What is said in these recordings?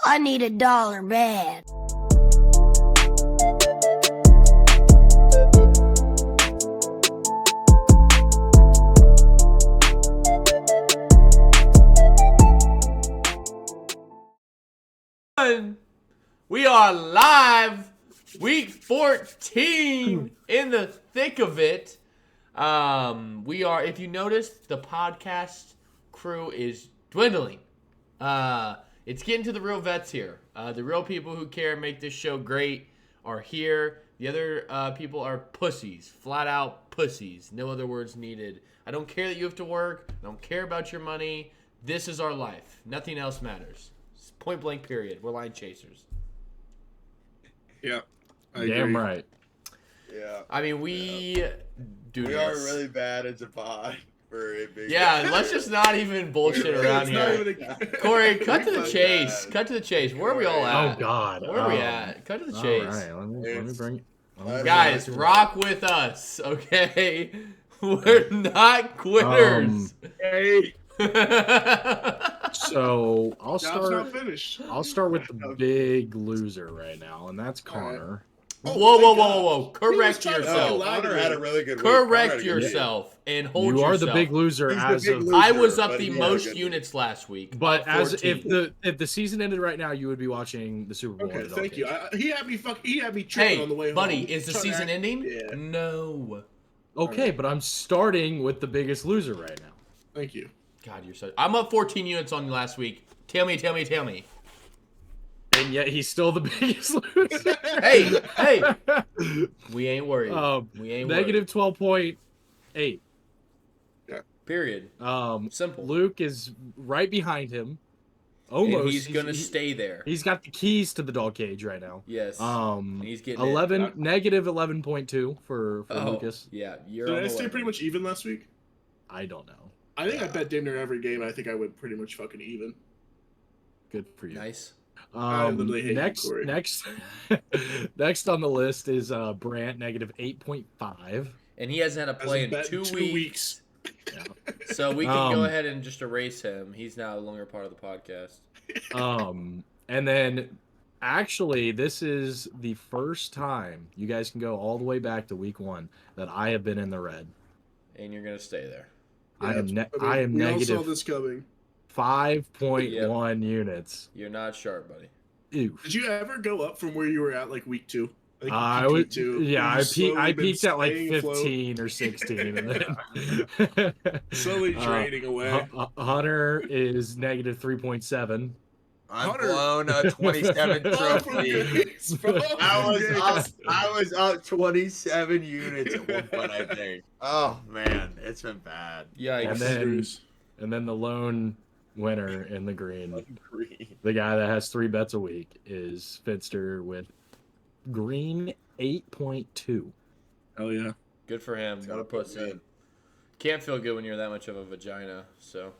I need $1 bad. We are live, week 14, in the thick of it. We are, if you noticed, the podcast crew is dwindling. It's getting to the real vets here. The real people who care and make this show great are here. The other people are pussies, flat out pussies. No other words needed. I don't care that you have to work. I don't care about your money. This is our life. Nothing else matters. Point blank period. We're line chasers. Yeah. Damn right. Yeah. I mean, we do We this. are really bad as a pod for a big. Yeah, let's just not even bullshit around here. Corey, cut to the chase. Cut to the chase. Where are we all at? Oh God. Where are we at? Cut to the chase. All right, let me bring it. Guys, rock with us, okay? We're not quitters. Hey, So I'll job's not start. finished. I'll start with the big loser right now, and that's Connor. Whoa. Correct He was trying to yourself. fucking Connor had a really good week. Correct Connor had a good week. yourself and hold You are yourself. the big loser He's the as big of. loser. I was up but the he had a most good units last week. But as 14. if the season ended right now, you would be watching the Super Bowl. Okay, at Adult thank you. Cage. He had me tripping Hey, on the way home. buddy, is the Trying to season act- ending? Yeah. No. Okay, but I'm starting with the biggest loser right now. Thank you. God, you're so. I'm up 14 units on you last week. Tell me. And yet he's still the biggest loser. Hey, we ain't worried. We ain't Negative 12.8. worried. Period. Simple. Luke is right behind him. Almost. And he's gonna stay there. He's got the keys to the dog cage right now. Yes. And he's getting 11 negative 11.2 for Lucas. Yeah, you're. Did on I the stay way. pretty much even last week? I don't know. I think I bet damn near every game. I think I went pretty much fucking even. Good for you. Nice. I literally hate next, you, Corey. next on the list is Brant negative 8.5. And he hasn't had a play in bet 2 2 weeks. weeks. Yeah. So we can go ahead and just erase him. He's now no longer part of the podcast. And then actually, this is the first time you guys can go all the way back to week 1 that I have been in the red. And you're gonna stay there. I am we all saw negative this coming. 5.1 units. You're not sharp, buddy. Ew. Did you ever go up from where you were at like week 2? think I you was, peaked too. yeah, You've slowly I been peaked at like staying afloat. 15 or 16, and then Slowly draining away. Hunter is negative 3.7. I've Hunter. blown a 27 Oh, from trophy. games, bro. I was up 27 units at one point, I think. Oh man, it's been bad. Yikes. And then the lone winner in the green, Green. the guy that has 3 bets a week, is Finster with green 8.2. Hell yeah. Good for him. What a pussy. Can't feel good when you're that much of a vagina, so.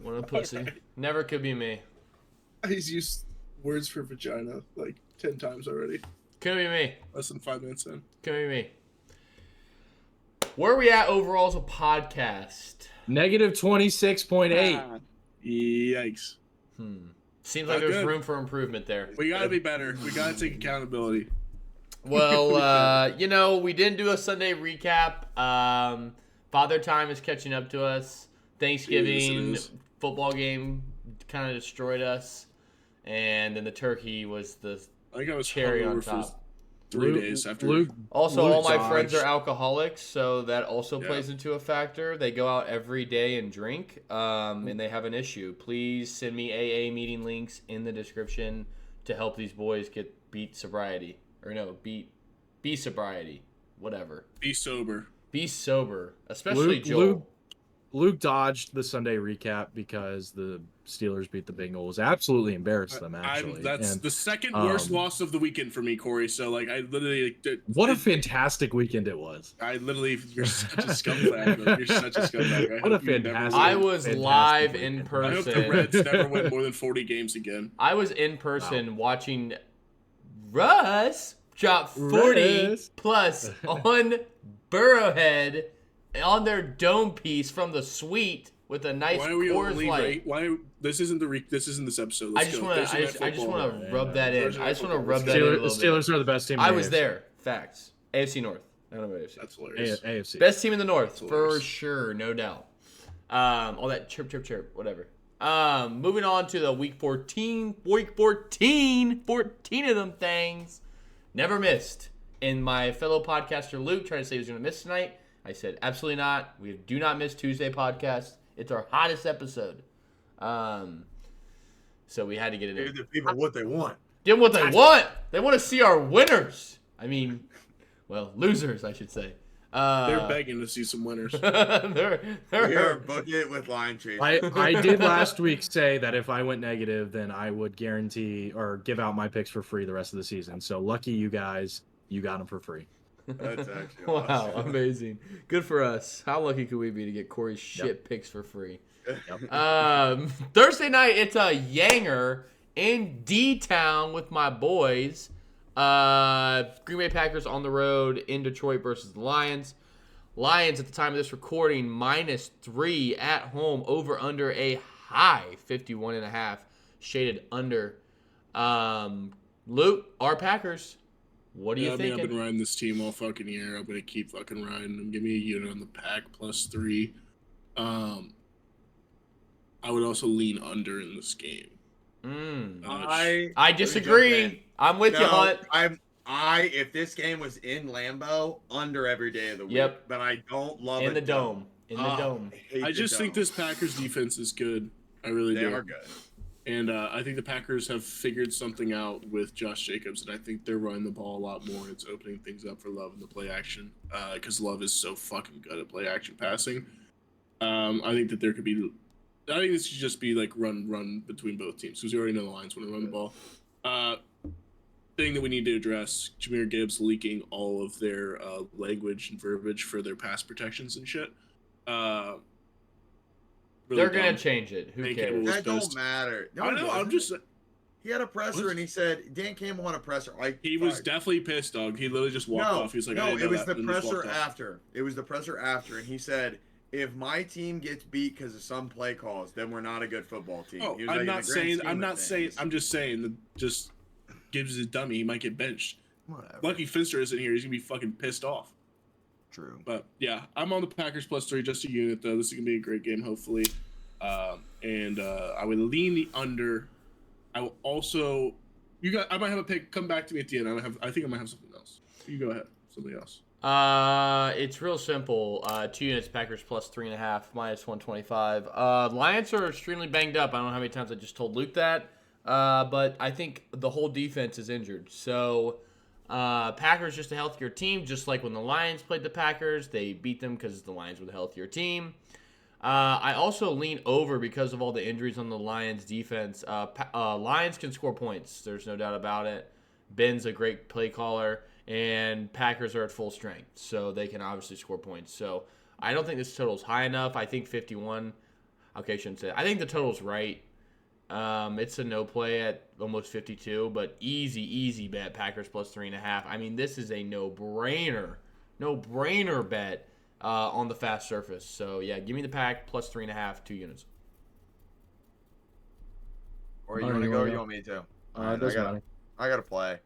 What a pussy. Alright. Never could be me. He's used words for vagina like 10 times already. Couldn't be me. Less than 5 minutes in. Couldn't be me. Where are we at overall as a podcast? Negative 26.8. Yikes. Seems Not like there's good. room for improvement there. We gotta be better. We gotta take accountability. Well, we didn't do a Sunday recap. Father Time is catching up to us. Thanksgiving Yes, it is. football game kind of destroyed us. And then the turkey was the I think I was cherry on hungover for top. 3 days after. Luke, Also, Luke all my dodged. friends are alcoholics, so that also Yeah. plays into a factor. They go out every day and drink, and they have an issue. Please send me AA meeting links in the description to help these boys beat sobriety. Or no, beat sobriety. Whatever. Be sober. Be sober, especially Joel. Luke dodged the Sunday recap because the Steelers beat the Bengals. Absolutely embarrassed them, actually. That's And the second worst loss of the weekend for me, Corey. So like, I literally, what a fantastic weekend it was. you're such a scumbag. Like, you're such a scumbag. I What a hope you never fantastic- win. I was Fantastic live weekend. in I hope the person. Reds never win more than 40 games again. I was in person watching Russ drop 40 Russ. plus on Burrowhead on their dome piece from the suite with a nice Why are we Coors only Light. this isn't this episode. I Let's just go. want to. Thursday Night I just Football. want to rub that in. Thursday I Night just want to Football. rub that in a little Steelers, bit. Steelers are the best team. In I the was AFC. there. Facts. AFC North. I don't know AFC. That's hilarious. AFC. Best team in the North That's for hilarious. sure, no doubt. All that chirp, chirp, chirp, whatever. Moving on to the week 14. Week 14 of them things. Never missed. And my fellow podcaster Luke tried to say he was going to miss tonight. I said absolutely not. We do not miss Tuesday podcast. It's our hottest episode. So we had to get it Give in. the people what they want. Give them what they want. They want to see our winners. I mean, well, losers, I should say. They're begging to see some winners. they're Here, book it with line chase. I did last week say that if I went negative, then I would guarantee or give out my picks for free the rest of the season. So lucky you guys, you got them for free. That's actually wow, awesome. amazing. Good for us. How lucky could we be to get Corey's shit picks for free? Yep. Thursday night, it's a Yanger in D-Town with my boys. Green Bay Packers on the road in Detroit versus the Lions. Lions, at the time of this recording, -3 at home, over under a high 51.5, shaded under. Luke, our Packers, what are you I mean, thinking? I've been riding this team all fucking year. I'm gonna keep fucking riding them. Give me a unit on the pack +3. I would also lean under in this game. I disagree. I'm with you, Hunt. If this game was in Lambeau, under every day of the week. Yep. But I don't love In it. the dome. In the dome. I just think this Packers defense is good. I really They do. are good. And I think the Packers have figured something out with Josh Jacobs, and I think they're running the ball a lot more. And it's opening things up for Love in the play action because Love is so fucking good at play action passing. I think that there could be. I think this should just be like run between both teams because we already know the Lions want to run the ball. Thing that we need to address: Jahmyr Gibbs leaking all of their language and verbiage for their pass protections and shit. Really They're going dumb. to change it. Who Dan cares? Campbell was That don't pissed. matter. No, I it know. I'm doesn't. just. He had a presser What? and he said Dan Campbell had a presser. He was definitely pissed, dog. He literally just walked off. He was like, I no, didn't it know was that, the and just presser walked off. after. It was the presser after, and he said, "If my team gets beat because of some play calls, then we're not a good football team." Oh, He was I'm like, in not the grand saying. scheme I'm of not saying. things, I'm just saying that just Gibbs is a dummy. He might get benched. whatever. Lucky Finster isn't here. He's gonna be fucking pissed off. True. But yeah, I'm on the Packers +3, just a unit though. This is gonna be a great game, hopefully. And I would lean the under. I will also. I might have a pick. Come back to me at the end. I think I might have something else. You go ahead. Somebody else. It's real simple. 2 units, Packers +3.5, -125. Lions are extremely banged up. I don't know how many times I just told Luke that. But I think the whole defense is injured. So Packers just a healthier team, just like when the Lions played the Packers. They beat them because the Lions were the healthier team. I also lean over because of all the injuries on the Lions defense. Lions can score points. There's no doubt about it. Ben's a great play caller, and Packers are at full strength, so they can obviously score points. So I don't think this total is high enough. I think 51. Okay, I shouldn't say that. I think the total's right. It's a no play at almost 52, but easy bet. Packers +3.5. I mean, this is a no-brainer bet. On the fast surface. So, yeah, give me the pack +3.5, 2 units. Or you want to go? Or you want me to? Doesn't matter. I gotta play.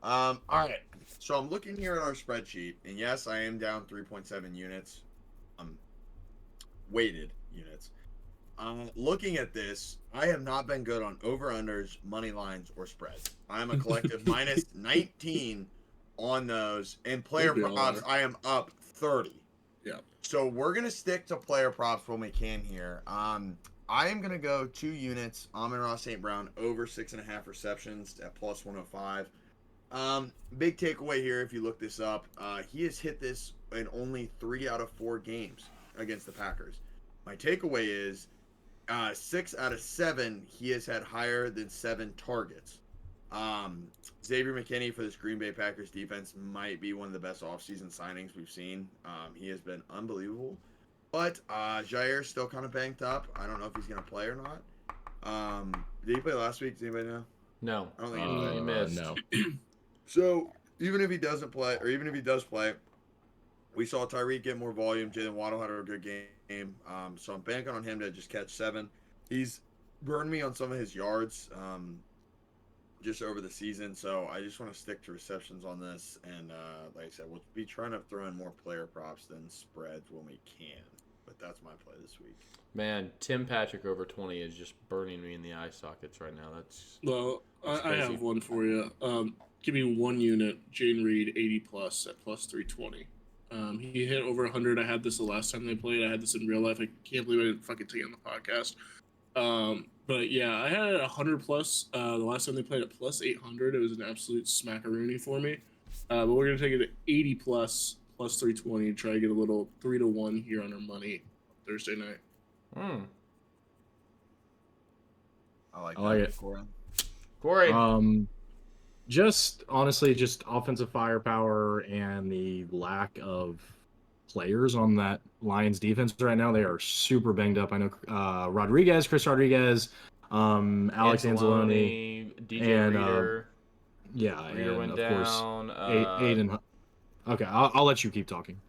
All right. So I'm looking here at our spreadsheet, and yes, I am down 3.7 units. Weighted units. Looking at this, I have not been good on over/unders, money lines, or spreads. I am a collective -19 on those, and player Maybe all props. right. I am up 30. Yeah. So we're gonna stick to player props when we can here. I am gonna go 2 units. Amon-Ra St. Brown over 6.5 receptions at +105. Big takeaway here. If you look this up, he has hit this in only 3 out of 4 games against the Packers. My takeaway is 6 out of 7 he has had higher than 7 targets. Xavier McKinney for this Green Bay Packers defense might be one of the best offseason signings we've seen. He has been unbelievable. But Jair's still kind of banged up. I don't know if he's going to play or not. Did he play last week? Does anybody know? No. I don't think he played. He missed. No. So even if he doesn't play, or even if he does play, we saw Tyreek get more volume. Jalen Waddle had a good game. game. So I'm banking on him to just catch 7. He's burned me on some of his yards just over the season, so I just want to stick to receptions on this. And like I said, we'll be trying to throw in more player props than spreads when we can. But that's my play this week. Man, Tim Patrick over 20 is just burning me in the eye sockets right now. That's I crazy. have one for you. Give me 1 unit. Jane Reed 80 plus at plus 320. He hit over 100. I had this the last time they played. I had this in real life. I can't believe I didn't fucking take it on the podcast. But yeah, I had it at 100 plus the last time they played at plus 800. It was an absolute smackaroony for me. But we're gonna take it at 80 plus 320. Try to get a little 3-1 here on our money Thursday night. I like it. Corey. Just honestly, just offensive firepower and the lack of players on that Lions defense right now. They are super banged up. I know Chris Rodriguez, Alex Anzalone, DJ and Reader. Yeah, Reader and went of down. course Aiden. Okay, I'll let you keep talking.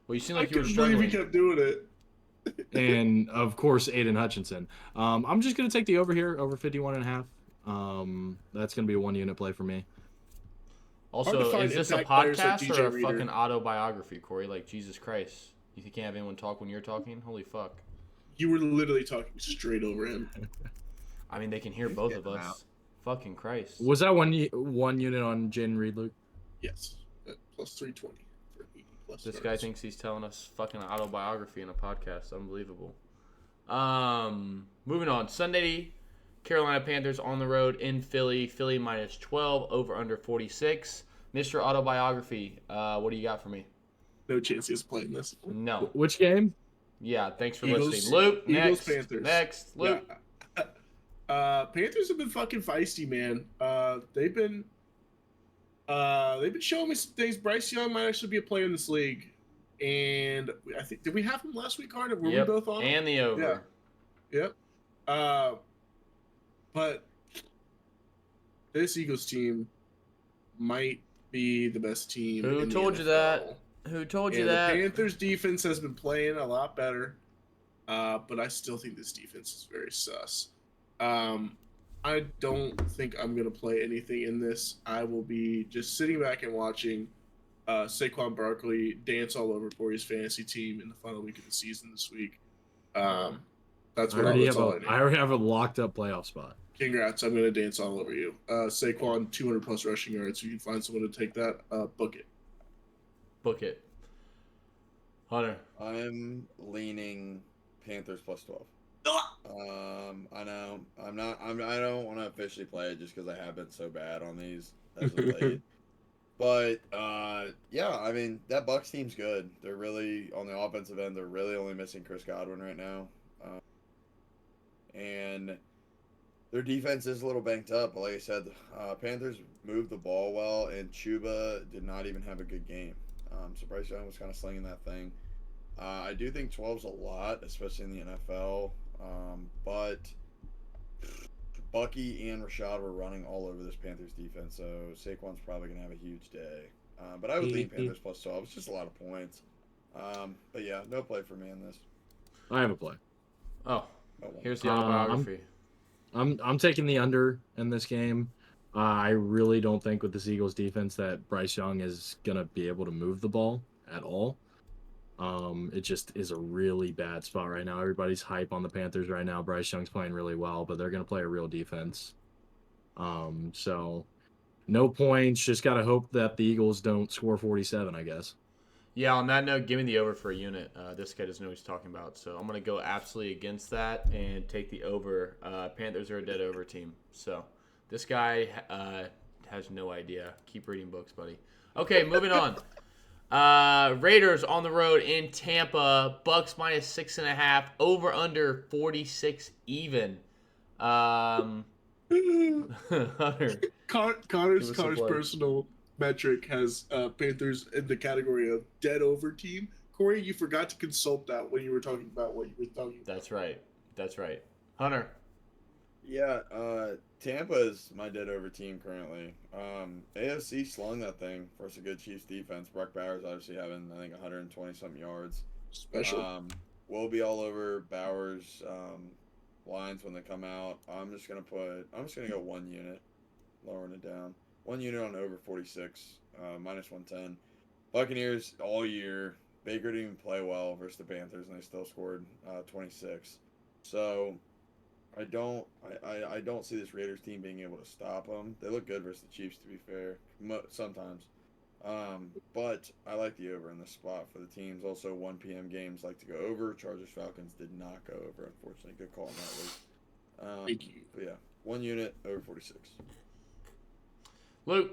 Well, you seem like I you were couldn't struggling. believe he kept doing it. And of course Aiden Hutchinson. I'm just gonna take the over here, over 51.5. That's gonna be a 1 unit play for me. Also, is this a impact players like podcast DJ or a Reader. fucking autobiography, Corey? Like, Jesus Christ. You can't have anyone talk when you're talking? Holy fuck. You were literally talking straight over him. I mean, they can hear He's both of getting us. out. Fucking Christ. Was that one unit on Jaden Reed, Luke? Yes, at plus 320 for 80 plus. This guy yards. thinks he's telling us fucking autobiography in a podcast. Unbelievable. Moving on. Sunday, Carolina Panthers on the road in Philly. Philly minus 12, over under 46. Mr. Autobiography, what do you got for me? No chance he's playing this. No. Which game? Yeah, thanks for Eagles- listening. Luke, Eagles, next. Panthers. Next. Luke. Yeah. Panthers have been fucking feisty, man. They've been showing me some things. Bryce Young might actually be a player in this league, and I think did we have him last week, Carter? Were Yep, we both on? and the over. Yep. But this Eagles team might be the best team. Who in the told you NFL. that? Who told you And that? The Panthers defense has been playing a lot better, but I still think this defense is very sus. I don't think I'm going to play anything in this. I will be just sitting back and watching Saquon Barkley dance all over Corey's fantasy team in the final week of the season this week. That's what I all I need. already have a locked up playoff spot. Congrats, I'm going to dance all over you. Saquon, 200 plus rushing yards. If you can find someone to take that, book it. Book it. Hunter. I'm leaning Panthers plus 12. I know I don't want to officially play it just because I have been so bad on these as of late. But yeah, I mean that Bucs team's good. They're really on the offensive end. They're really only missing Chris Godwin right now, and their defense is a little banked up. But like I said, Panthers moved the ball well, and Chuba did not even have a good game. So Bryce Young was kind of slinging that thing. I do think 12's a lot, especially in the NFL. But Bucky and Rashad were running all over this Panthers defense, so Saquon's probably going to have a huge day. But I would lean Panthers plus 12. It's just a lot of points. But yeah, no play for me in this. I have a play. Oh, here's the autobiography. I'm taking the under in this game. I really don't think with this Eagles defense that Bryce Young is going to be able to move the ball at all. It just is a really bad spot right now. Everybody's hype on the Panthers right now. Bryce Young's playing really well, but they're going to play a real defense. So no points. Just got to hope that the Eagles don't score 47, I guess. Yeah, on that note, give me the over for a unit. This guy doesn't know what he's talking about, so I'm going to go absolutely against that and take the over. Panthers are a dead over team, so this guy has no idea. Keep reading books, buddy. Okay, moving on. Raiders on the road in Tampa. Bucks minus 6.5. Over under 46 even. Hunter. Connor's plug. personal metric has Panthers in the category of dead over team. Corey, you forgot to consult that when you were talking about what you were talking about. That's right. Hunter. Yeah, Tampa is my dead over team currently. AFC slung that thing versus a good Chiefs defense. Brock Bowers obviously having, I think, 120-something yards. Special. We'll be all over Bowers lines when they come out. I'm just gonna go 1 unit, lowering it down. 1 unit on over 46, minus 110. Buccaneers all year. Baker didn't even play well versus the Panthers, and they still scored 26. So I don't see this Raiders team being able to stop them. They look good versus the Chiefs, to be fair, sometimes. But I like the over in this spot for the teams. Also, 1 p.m. games like to go over. Chargers Falcons did not go over, unfortunately. Good call on that, Luke. Thank you. But yeah, 1 unit over 46. Luke.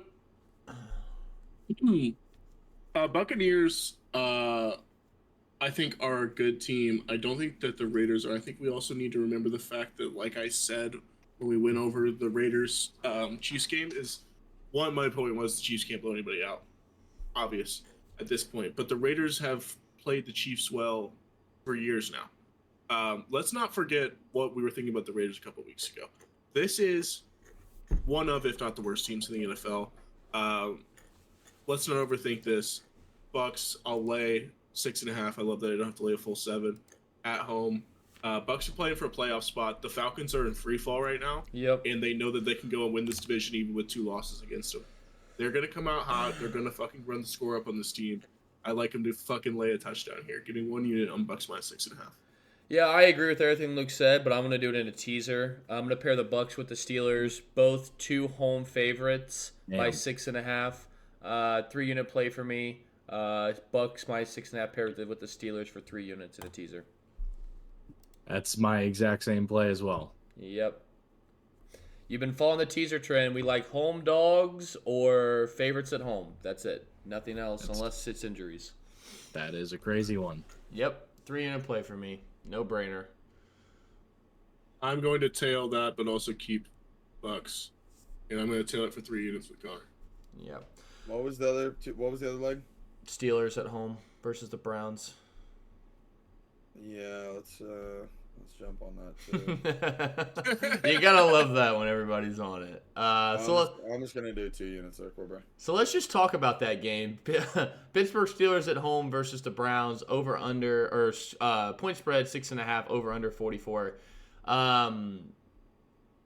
Buccaneers, I think are a good team. I don't think that the Raiders are. I think we also need to remember the fact that, like I said when we went over the Raiders Chiefs game, is one, my point was the Chiefs can't blow anybody out. Obvious at this point. But the Raiders have played the Chiefs well for years now. Let's not forget what we were thinking about the Raiders a couple weeks ago. This is one of, if not the worst teams in the NFL. Let's not overthink this. Bucks, I'll lay 6.5. I love that I don't have to lay a full 7 at home. Bucks are playing for a playoff spot. The Falcons are in free fall right now. Yep. And they know that they can go and win this division even with 2 losses against them. They're going to come out hot. They're going to fucking run the score up on this team. I like them to fucking lay a touchdown here. Getting 1 unit on Bucks minus 6.5. Yeah, I agree with everything Luke said, but I'm going to do it in a teaser. I'm going to pair the Bucks with the Steelers, both 2 home favorites by 6.5. 3 unit play for me. Bucks minus 6.5 paired with the Steelers for 3 units in a teaser. That's my exact same play as well. Yep. You've been following the teaser trend. We like home dogs or favorites at home. That's it. Nothing else unless it's injuries. That is a crazy one. Yep. 3 unit play for me. No brainer. I'm going to tail that, but also keep Bucks. And I'm going to tail it for 3 units with Connor. Yep. What was the other leg? Steelers at home versus the Browns. Yeah, let's jump on that too. You gotta love that when everybody's on it. I'm just gonna do 2 units there, Corbett. So let's just talk about that game. Pittsburgh Steelers at home versus the Browns. Over under or point spread 6.5. Over under 44. The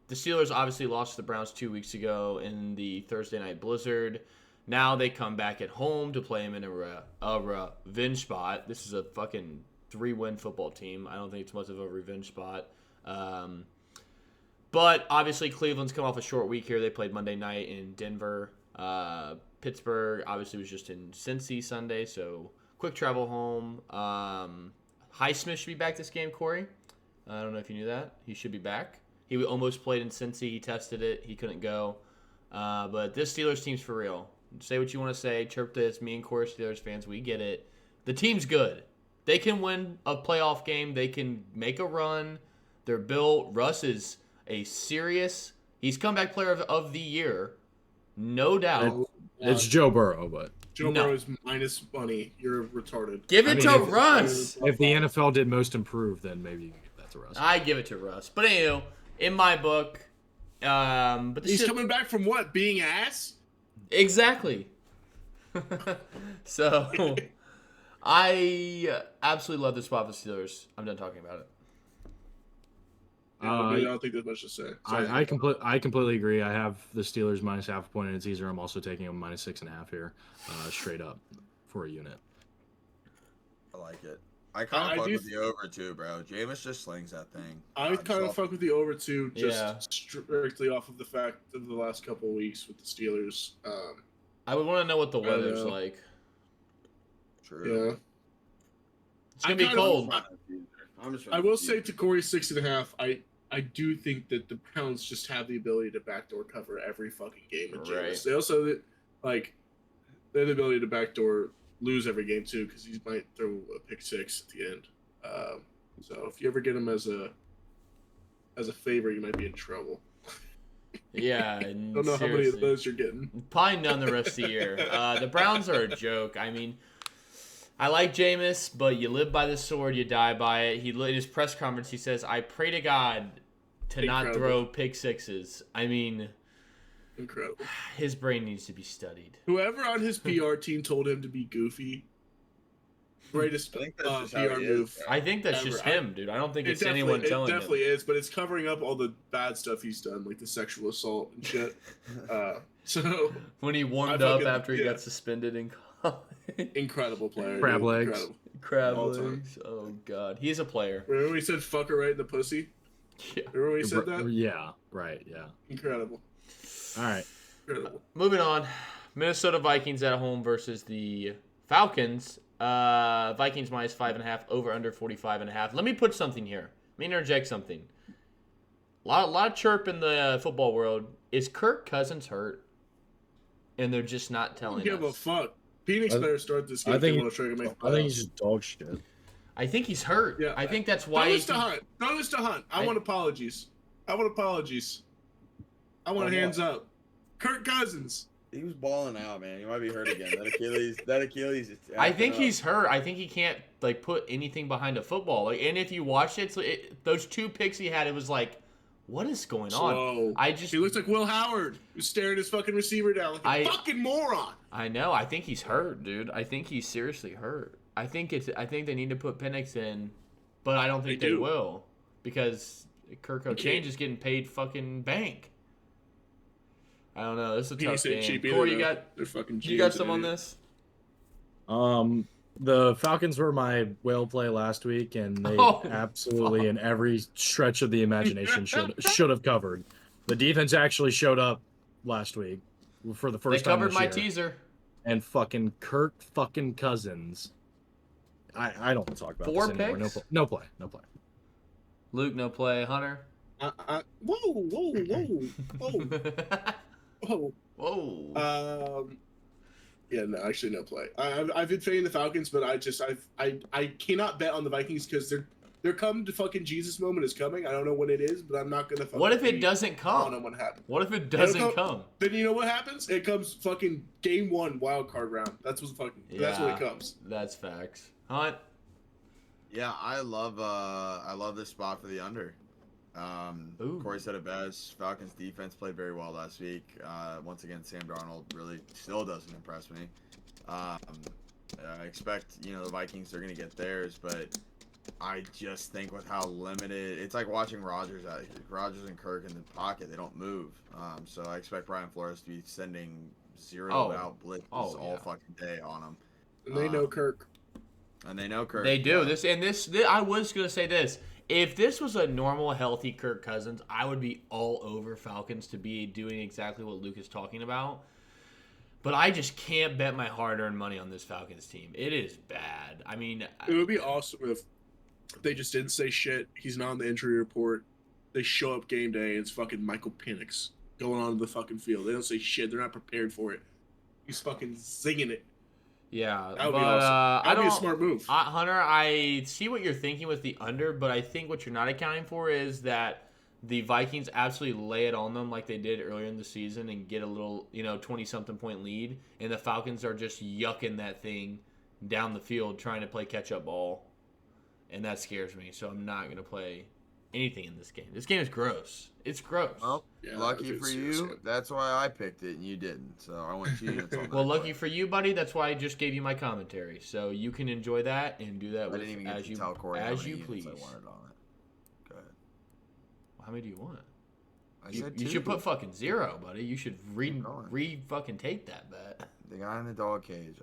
Steelers obviously lost to the Browns 2 weeks ago in the Thursday night blizzard. Now they come back at home to play them in a revenge spot. This is a fucking 3-win football team. I don't think it's much of a revenge spot. But obviously Cleveland's come off a short week here. They played Monday night in Denver. Pittsburgh obviously was just in Cincy Sunday, so quick travel home. Highsmith should be back this game, Corey. I don't know if you knew that. He should be back. He almost played in Cincy. He tested it. He couldn't go. But this Steelers team's for real. Say what you want to say. Chirp this. Me and Corey Steelers fans, we get it. The team's good. They can win a playoff game. They can make a run. They're built. Russ is a serious. He's comeback player of the year, no doubt. It's Joe Burrow, but Joe Burrow is minus money. You're retarded. Give it to Russ. If the NFL did most improved, then maybe you can give that to Russ. I give it to Russ. But anyway, in my book, but he's coming back from what? Being ass? Exactly. So I absolutely love this spot for Steelers. I'm done talking about it. I don't think there's much to say. I completely agree. I have the Steelers minus half a point in a teaser. I'm also taking them minus 6.5 here, straight up for a unit. I like it. I kind of fuck with the over too, bro. Jameis just slings that thing. I kind of fuck with the over too, just strictly off of the fact of the last couple of weeks with the Steelers. I would want to know what the weather's like. True. Yeah. It's gonna be cold. I will say to Corey 6.5. I do think that the Browns just have the ability to backdoor cover every fucking game. Right. They also they have the ability to backdoor lose every game too, because he might throw a pick 6 at the end. So if you ever get him as a favorite, you might be in trouble. Yeah, I don't know how many of those you're getting. Probably none the rest of the year. The Browns are a joke. I mean, I like Jameis, but you live by the sword, you die by it. In his press conference, he says, "I pray to God to not throw pick 6s." I mean, incredible. His brain needs to be studied. Whoever on his PR team told him to be goofy greatest I think that's just PR how he move. is. I think that's Ever. just him, dude. I don't think It it's anyone telling It him. definitely is, but it's covering up all the bad stuff he's done, like the sexual assault and shit. So When he warmed I up fucking- after he yeah. got suspended in college. incredible player. Crab dude. legs. Incredible. Crab All time. legs. Oh god, he's a player. Remember when he said "fuck her right in the pussy"? Yeah. Remember when he said that? Yeah, right, yeah. Incredible. All right. Incredible. Moving on, Minnesota Vikings at home versus the Falcons. Vikings minus 5.5, over under 45.5. Let me put something here. Let me interject something. Lot of chirp in the football world. Is Kirk Cousins hurt? And they're just not I telling don't give a us. fuck. Phoenix better start this game. I if they think want to try to make the I think he's playoffs. just dog shit. I think he's hurt. Yeah. I think that's why. Throw this to Hunt. Throw this to Hunt. I I- want apologies. I want apologies. I want On hands up. Kirk Cousins. He was balling out, man. He might be hurt again. That Achilles. Is I think acting he's hurt. I think he can't like put anything behind a football. Like, and if you watch it, those 2 picks he had, it was like, what is going on? Slow. I just, He looks like Will Howard, who's staring his fucking receiver down like a I- fucking moron. I know. I think he's hurt, dude. I think he's seriously hurt. I think they need to put Penix in, but I don't think They they do. will because Kirk can't. O'Change is getting paid fucking bank. I don't know. This is a tough Penix ain't game. cheap either, Corey, you though. got They're fucking you got G's, some on idiot. this? The Falcons were my whale play last week, and they Oh, absolutely in every stretch of the imagination should have covered. The defense actually showed up last week for the They first time covered this my year. teaser. And fucking Kirk fucking Cousins. I don't want to talk about 4 this anymore. picks? No play. Luke, no play. Hunter. Whoa. Whoa. Yeah, no, actually, no play. I've been fading the Falcons, but I cannot bet on the Vikings because their come to fucking Jesus moment is coming. I don't know when it is, but I'm not gonna. What if it be doesn't on come? what happens. What if it doesn't It'll come? Then you know what happens? It comes fucking game 1 wild card round. That's what fucking. That's when Yeah. it comes. That's facts. Hunt. Yeah, I love this spot for the under. Ooh. Corey said it best. Falcons defense played very well last week. Once again, Sam Darnold really still doesn't impress me. I expect the Vikings are gonna get theirs, but I just think with how limited it's like watching Rodgers and Kirk in the pocket. They don't move. So I expect Brian Flores to be sending zeroed out blitzes all fucking day on them. And they know Kirk. And they know Kirk. They do. yeah. This I was gonna say this. If this was a normal, healthy Kirk Cousins, I would be all over Falcons to be doing exactly what Luke is talking about. But I just can't bet my hard-earned money on this Falcons team. It is bad. I mean, It would be awesome if they just didn't say shit. He's not on the injury report. They show up game day and it's fucking Michael Penix going on the fucking field. They don't say shit. They're not prepared for it. He's fucking zinging it. yeah. That would but be awesome. I That would be a don't. smart move. Hunter, I see what you're thinking with the under, but I think what you're not accounting for is that the Vikings absolutely lay it on them like they did earlier in the season and get a little, 20-something point lead, and the Falcons are just yucking that thing down the field trying to play catch-up ball, and that scares me, so I'm not going to play anything in this game. This game is gross. It's gross. Well, Yeah, lucky it's for serious, you, yeah. that's why I picked it and you didn't. So I want 2 units on that. Well, lucky for you, buddy, that's why I just gave you my commentary, so you can enjoy that and do that I with didn't even get as to you tell Corey how as many you units please. I wanted on it. Go ahead. How many do you want? I You, said you 2. should put fucking 0, buddy. You should Keep going. fucking take that bet. The guy in the dog cage.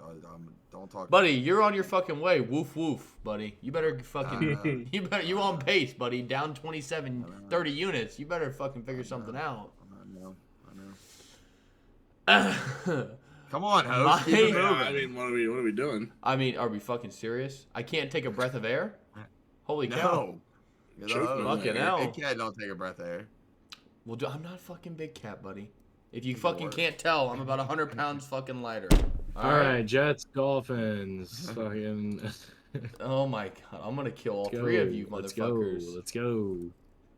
Don't talk. Buddy, you're on your fucking way. Woof woof, buddy. You better fucking you on pace, buddy. Down 27, 30 units. You better fucking figure something out. I know. Come on, host. Keep it My- Yeah, moving. I mean, what are we doing? I mean, are we fucking serious? I can't take a breath of air? Holy cow. No. You're the Choke host. me. Fucking Big hell. cat, don't take a breath of air. Well, I'm not a fucking big cat, buddy. If you Good fucking lord. can't tell, I'm about 100 pounds fucking lighter. All right, Jets, Dolphins. Fucking. Oh my god, I'm gonna kill all Let's 3 go. of you Let's motherfuckers. go. Let's go.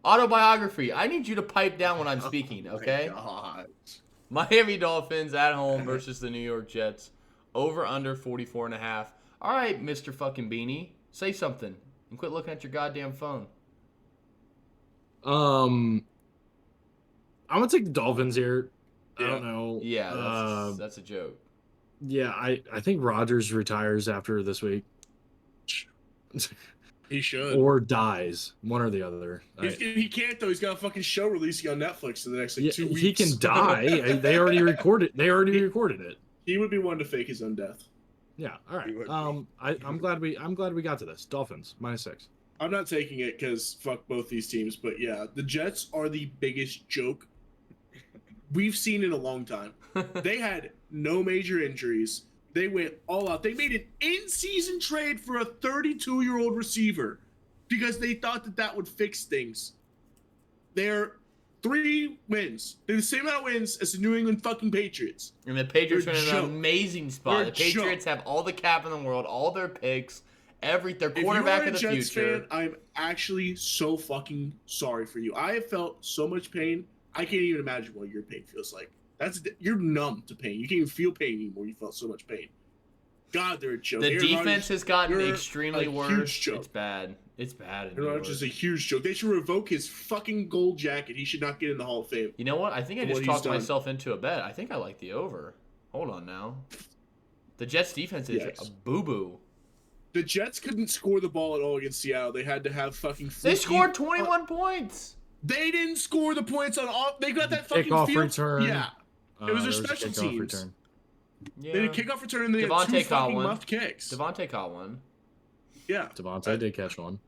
Autobiography. I need you to pipe down when I'm speaking, okay? Oh my God. Miami Dolphins at home versus the New York Jets. Over under 44.5. All right, Mr. fucking Beanie. Say something and quit looking at your goddamn phone. I'm gonna take the Dolphins here. I don't know. Yeah, that's a joke. Yeah, I think Rodgers retires after this week. He should. or dies. One or the other. He can't though. He's got a fucking show releasing on Netflix in the next like 2 weeks. He can die. They already recorded. They already recorded it. He would be one to fake his own death. Yeah. All He would right. I'm glad we got to this. Dolphins -6. I'm not taking it because fuck both these teams, but yeah, the Jets are the biggest joke we've seen in a long time. They had no major injuries. They went all out. They made an in-season trade for a 32-year-old receiver because they thought that would fix things. They're 3 wins. They're the same amount of wins as the New England fucking Patriots. And the Patriots are in They're a an joke. amazing spot. They're The a Patriots joke. have all the cap in the world, all their picks, their If quarterback you're of a the Jets future. fan, I'm actually so fucking sorry for you. I have felt so much pain. I can't even imagine what your pain feels like. You're numb to pain. You can't even feel pain anymore. You felt so much pain. God, they're a joke. The Aaron defense Rodgers, has gotten they're extremely a worse. huge joke. It's bad. It's bad. in Aaron New Rodgers York. is a huge joke. They should revoke his fucking gold jacket. He should not get in the Hall of Fame. You know what? I think I What just he's talked done. myself into a bet. I think I like the over. Hold on now. The Jets defense is Yes. a boo-boo. The Jets couldn't score the ball at all against Seattle. They had to have fucking. They freaky- scored 21 points. They didn't score the points on all. They got that fucking Kickoff field. return. Yeah, It was their There a special kickoff teams. return. Yeah. they did kickoff return and they had Devontae 2 caught fucking one. muffed kicks. Devontae caught one. Yeah, Devontae did catch one.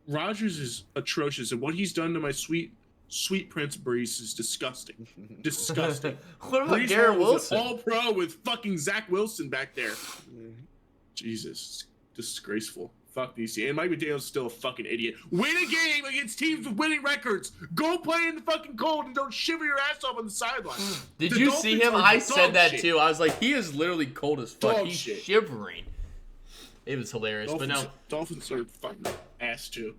Rodgers is atrocious, and what he's done to my sweet Prince Brees is disgusting. Disgusting. What about Brees Garrett was Wilson? an All-Pro with fucking Zach Wilson back there. Jesus, disgraceful. Fuck these teams. And Mike McDaniel's is still a fucking idiot. Win a game against teams with winning records. Go play in the fucking cold and don't shiver your ass off on the sideline. Did The you see Dolphins him? are I dog said that shit. too. I was like, he is literally cold as fuck. Dog He's shit. shivering. It was hilarious. But no, Dolphins are fucking ass too.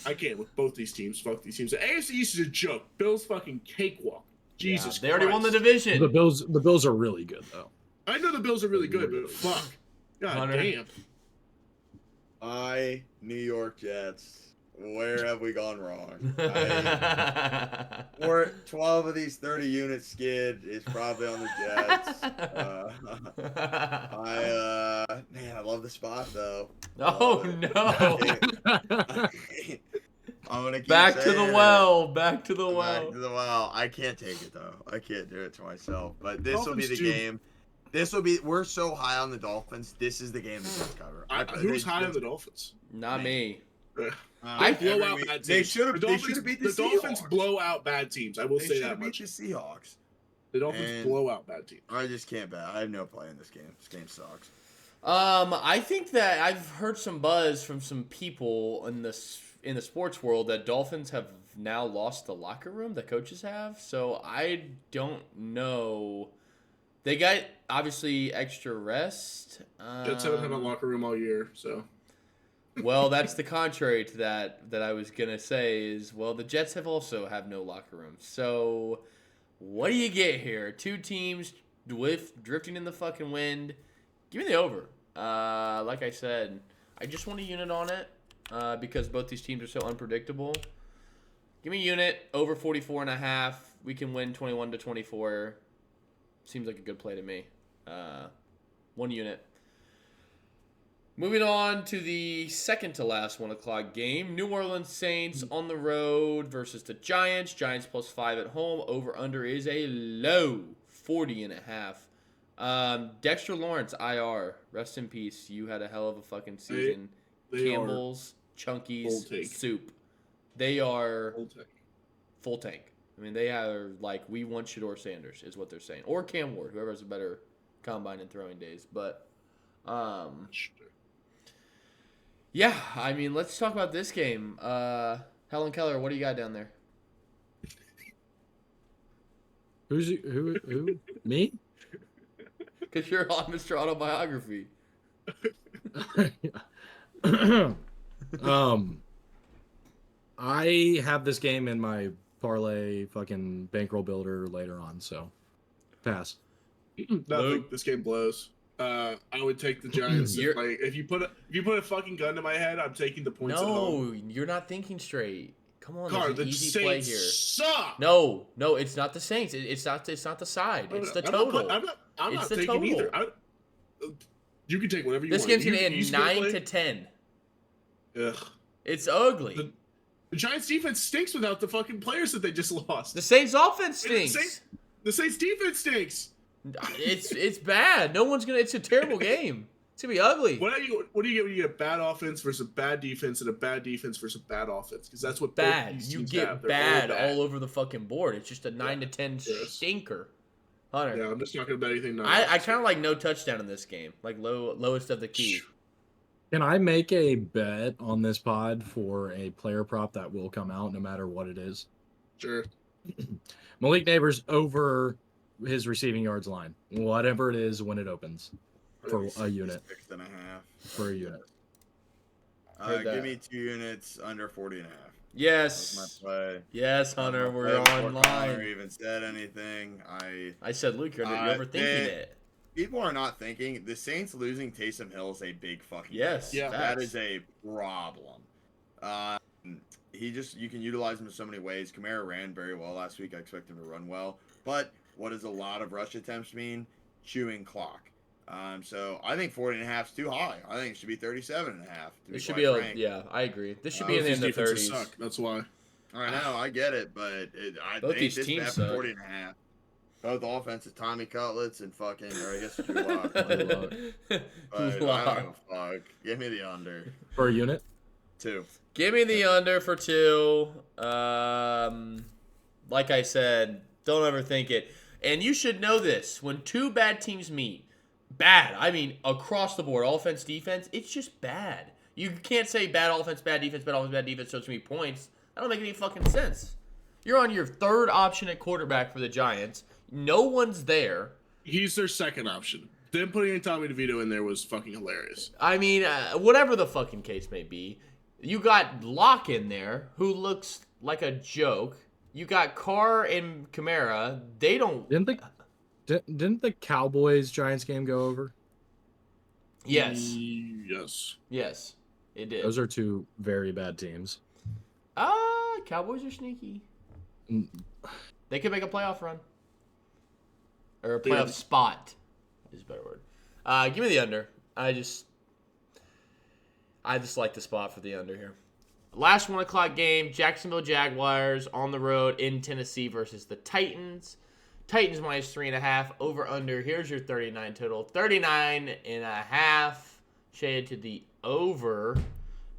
I can't with both these teams. Fuck these teams. The AFC East is a joke. Bills fucking cakewalk. Jesus, they already won the Christ. division. The Bills are really good though. I know the Bills are really good, but fuck. God Hunter. damn. New York Jets. Where have we gone wrong? I 12 of these 30 unit skid is probably on the Jets. Man, I love the spot though. Oh no! I'm gonna keep Back to saying the it. well. Back to the Back well. to the well. I can't take it though. I can't do it to myself. But this will be the Dolphins do- game. This will be. We're so high on the Dolphins. This is the game the Jets cover. Who's high on the Dolphins? Not me. They blow out bad teams. They should have. The They should have beat the Dolphins Seahawks. blow out bad teams. I will They say should that have beat much. the Seahawks. The Dolphins And- blow out bad teams. I just can't bet. I have no play in this game. This game sucks. I think that I've heard some buzz from some people in the sports world that Dolphins have now lost the locker room. The coaches have, so I don't know. They got obviously extra rest. Jets haven't had a locker room all year, so Well, that's the contrary to that I was gonna say is, well, the Jets have no locker room. So what do you get here? 2 teams drifting in the fucking wind. Give me the over. Like I said, I just want a unit on it because both these teams are so unpredictable. Give me a unit over 44.5. We can win 21-24. Seems like a good play to me. 1 unit. Moving on to the second to last 1 o'clock game. New Orleans Saints on the road versus the Giants. Giants +5 at home. Over under is a low 40.5. Dexter Lawrence, IR. Rest in peace. You had a hell of a fucking season. they Campbell's, full Chunky's, tank. soup. They are are old tech. full tank. I mean, they are like, we want Shador Sanders is what they're saying. Or Cam Ward, whoever has a better combine and throwing days. But, yeah, I mean, let's talk about this game. Helen Keller, what do you got down there? Who? Me? Because you're on Mr. Autobiography. I have this game in my parlay fucking bankroll builder later on, so pass. Nothing. This game blows. I would take the Giants. You're- if you put a fucking gun to my head, I'm taking the points at home. No, you're not thinking straight. Come on, Car, there's the an easy play Saints here. suck. No, it's not the Saints. It's not the side. It's the total. I'm not It's the taking total. either. You can take whatever you This want. game's You- gonna you end still 9 play- to 10. Ugh. It's ugly. The Giants defense stinks without the fucking players that they just lost. The Saints offense The stinks. The Saints defense stinks. It's bad. No one's gonna. It's a terrible game. It's gonna be ugly. What do you get when you get a bad offense versus a bad defense and a bad defense versus a bad offense? Because that's what both Bad. these You teams get have. They're bad all all over the fucking board. It's just a 9 to 10 Yes. stinker. Hunter. Yeah, I'm just not gonna bet anything. I kind of like no touchdown in this game. Like lowest of the key. Can I make a bet on this pod for a player prop that will come out no matter what it is? Sure. Malik Neighbors over his receiving yards line, whatever it is when it opens for a unit. 6.5. For a unit. Heard that. Give me 2 units under 40.5. That's Yes. my play. Yes, Hunter. That's my We're play before Connor online. even said anything. I said, Luke, you're overthinking it. People are not thinking the Saints losing Taysom Hill is a big fucking Yes. deal. Yeah. That is a problem. You can utilize him in so many ways. Kamara ran very well last week. I expect him to run well. But what does a lot of rush attempts mean? Chewing clock. So I think 40.5 is too high. I think it should be 37.5. This should be yeah, I agree. This should be in Both the these defenses 30s. suck. That's why. I know, I get it, but I Both think these this teams bad suck. 40.5. Both offenses, Tommy Cutlets and fucking, or I guess Drew Lock. Lock. But I don't give a fuck. Give me the under. For a unit? 2. Give me the under for 2. Like I said, don't overthink it. And you should know this. When two bad teams meet, bad, I mean across the board, offense, defense, it's just bad. You can't say bad offense, bad defense, bad offense, bad defense, so it's going to be points. That don't make any fucking sense. You're on your third option at quarterback for the Giants. No one's there. He's their second option. Them putting in Tommy DeVito in there was fucking hilarious. I mean, whatever the fucking case may be, you got Locke in there, who looks like a joke. You got Carr and Kamara. They don't. Didn't the Cowboys Giants game go over? Yes. Yes. Yes, it did. Those are two very bad teams. Cowboys are sneaky. Mm. They could make a playoff run. Or a playoff spot is a better word. Give me the under. I just like the spot for the under here. Last 1 o'clock game, Jacksonville Jaguars on the road in Tennessee versus the Titans. Titans minus 3.5. Over under. Here's your 39 total. 39.5. Shaded to the over.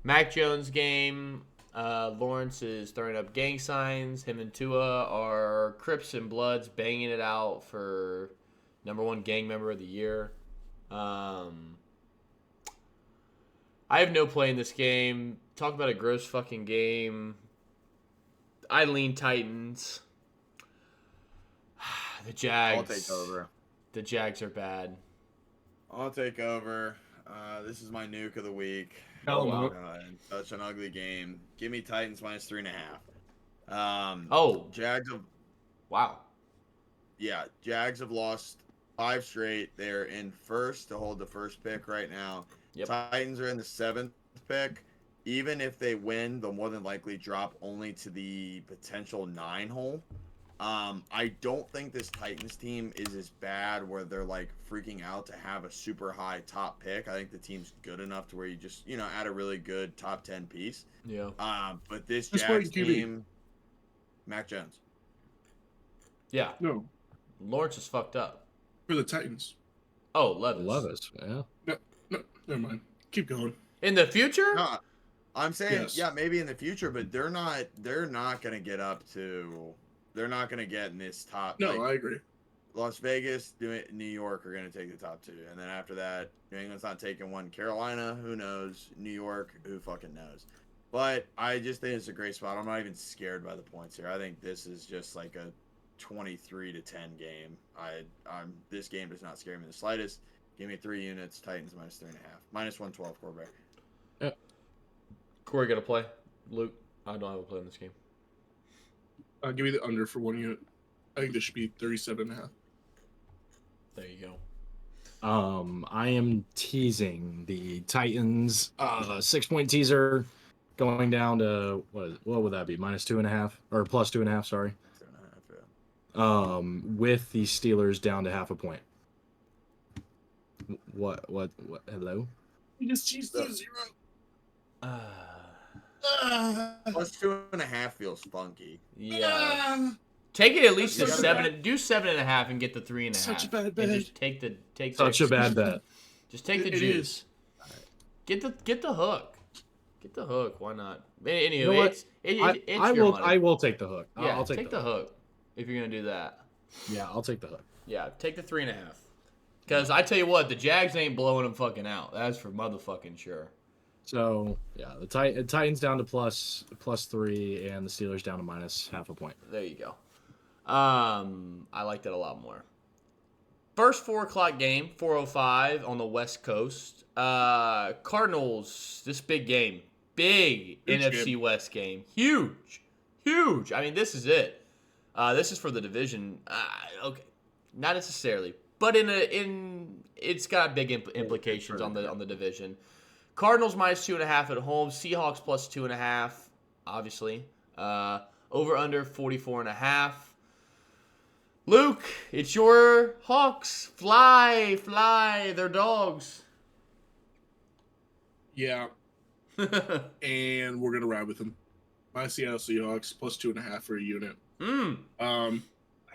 Mac Jones game. Lawrence is throwing up gang signs. Him and Tua are Crips and Bloods banging it out for #1 gang member of the year. I have no play in this game. Talk about a gross fucking game. I lean Titans. The Jags. I'll take over. The Jags are bad. I'll take over. This is my nuke of the week. Oh, wow. Such an ugly game. Give me Titans minus 3.5. Jags have Wow. Jags have lost 5 straight. They're in first to hold the first pick right now. Yep. Titans are in the 7th pick. Even if they win, they'll more than likely drop only to the potential 9 hole. I don't think this Titans team is as bad where they're like freaking out to have a super high top pick. I think the team's good enough to where you just, add a really good top 10 piece. Yeah. But this Just Jags like QB. team, Mac Jones. Yeah. No, Lawrence is fucked up. for the Titans. Oh, Levis. Levis, yeah. No, never mind. Keep going. In the future? No, I'm saying, Yes. yeah, maybe in the future, but they're not going to get up to, they're not going to get in this top. No, like, I agree. Las Vegas, New York are going to take the top 2. And then after that, New England's not taking one. Carolina, who knows? New York, who fucking knows? But I just think it's a great spot. I'm not even scared by the points here. I think this is just like a 23-10 game. This game does not scare me the slightest. Give me 3 units. Titans minus 3.5. Minus 112 quarterback. Corey got to play. Luke, I don't have a play in this game. I'll give you the under for 1 unit. I think this should be 37.5. There you go. I am teasing the Titans 6-point teaser going down to what would that be? Minus 2.5 or plus 2.5, sorry. 2.5, yeah. With the Steelers down to half a point. What? Hello? You just cheesed to 0. Plus 2.5 feels funky. Yeah. Take it at least to You gotta 7. Do 7.5 and get the 3.5. Such a bad And bet. just take the Such a bad bet. Just take the It juice. Get the hook. Get the hook. Why not? Anyway, You know what? it's I your will. money. I will take the hook. Yeah, I'll take the hook if you're gonna do that. Yeah, I'll take the hook. Yeah, take the 3.5. Because I tell you what, the Jags ain't blowing them fucking out. That's for motherfucking sure. So yeah, the Titans down to plus 3, and the Steelers down to minus half a point. There you go. I like that a lot more. First 4 o'clock game, 4:05 on the West Coast. Cardinals, this big game. Big Huge NFC game. West game. Huge. I mean, this is it. This is for the division. Okay. Not necessarily. But it's got big implications on the division. Cardinals minus 2.5 at home. Seahawks plus 2.5, obviously. Over under 44.5. Luke, it's your Hawks. Fly, they're dogs. Yeah, and we're gonna ride with them. My Seattle Seahawks plus 2.5 for a unit. I I